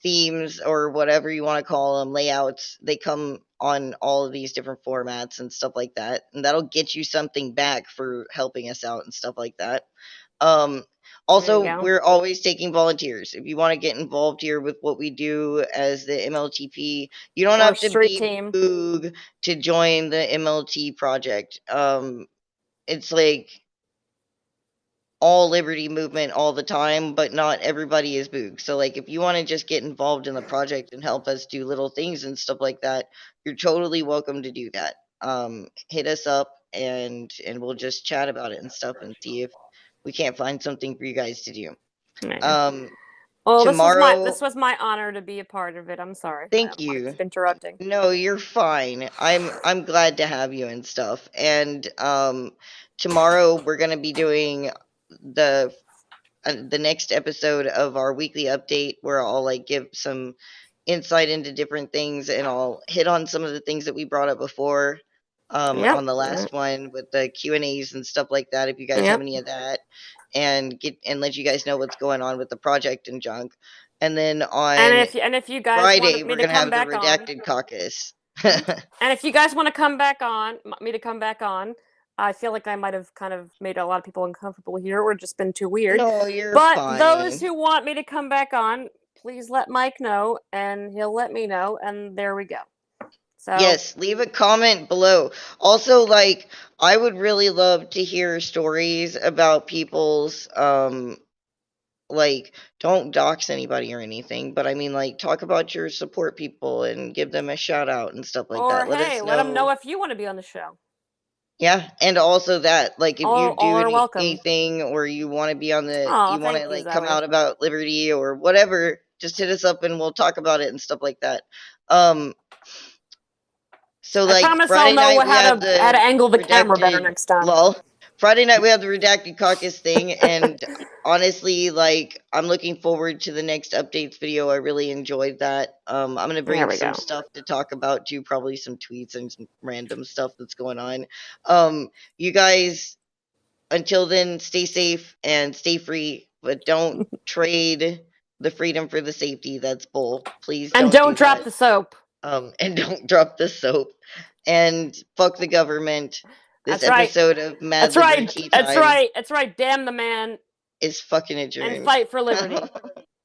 themes or whatever you want to call them, layouts, they come on all of these different formats and stuff like that, and that'll get you something back for helping us out and stuff like that. um There you Also, go. we're always taking volunteers. If you want to get involved here with what we do as the MLTP, you don't Or have to street be team. boog to join the MLT project. It's like all liberty movement all the time, but not everybody is boog. So like if you want to just get involved in the project and help us do little things and stuff like that, you're totally welcome to do that. Hit us up and we'll just chat about it and stuff and see if we can't find something for you guys to do. Yeah. Um, Well, tomorrow, this was my honor to be a part of it. I'm sorry. thank I you. keep interrupting. No, you're fine. I'm glad to have you and stuff. And tomorrow we're gonna be doing the the next episode of our weekly update where I'll like give some insight into different things and I'll hit on some of the things that we brought up before Yep. on the last one with the Q&As and stuff like that if you guys have Yep. any of that and get and let you guys know what's going on with the project and junk. And then on And if you guys Friday wanted me we're to going to come have the back on, redacted caucus. and if you guys want to come back on, me to come back on, I feel like I might have kind of made a lot of people uncomfortable here or just been too weird. No, you're But those fine. who want me to come back on, please let Mike know and he'll let me know and there we go. So Yes, leave a comment below. Also, like, I would really love to hear stories about people's, like, don't dox anybody or anything, but I mean, like, talk about your support people and give them a shout out and stuff like or that. Let hey, us let them know know. if you want to be on the show. Yeah, and also that, like, if you All do are welcome. anything or you want to be on the, Oh, you want thank to, you, like, come Zoe. out about liberty or whatever, just hit us up and we'll talk about it and stuff like that. Um, So I like promise I'll Friday know night we have how to the angle the camera better redacted next time. lol. Friday night we have the redacted caucus thing, and honestly, like I'm looking forward to the next updates video. I really enjoyed that. I'm gonna There bring we some go. stuff to talk about too, probably some tweets and some random stuff that's going on. You guys, until then, stay safe and stay free, but don't trade the freedom for the safety. That's bull. Please And don't don't do drop that. the soap. And don't drop the soap. And fuck the government. This That's right. episode of Mad That's right. Liberty That's Time right. That's right. Damn the man is fucking and adjourned. fight for liberty.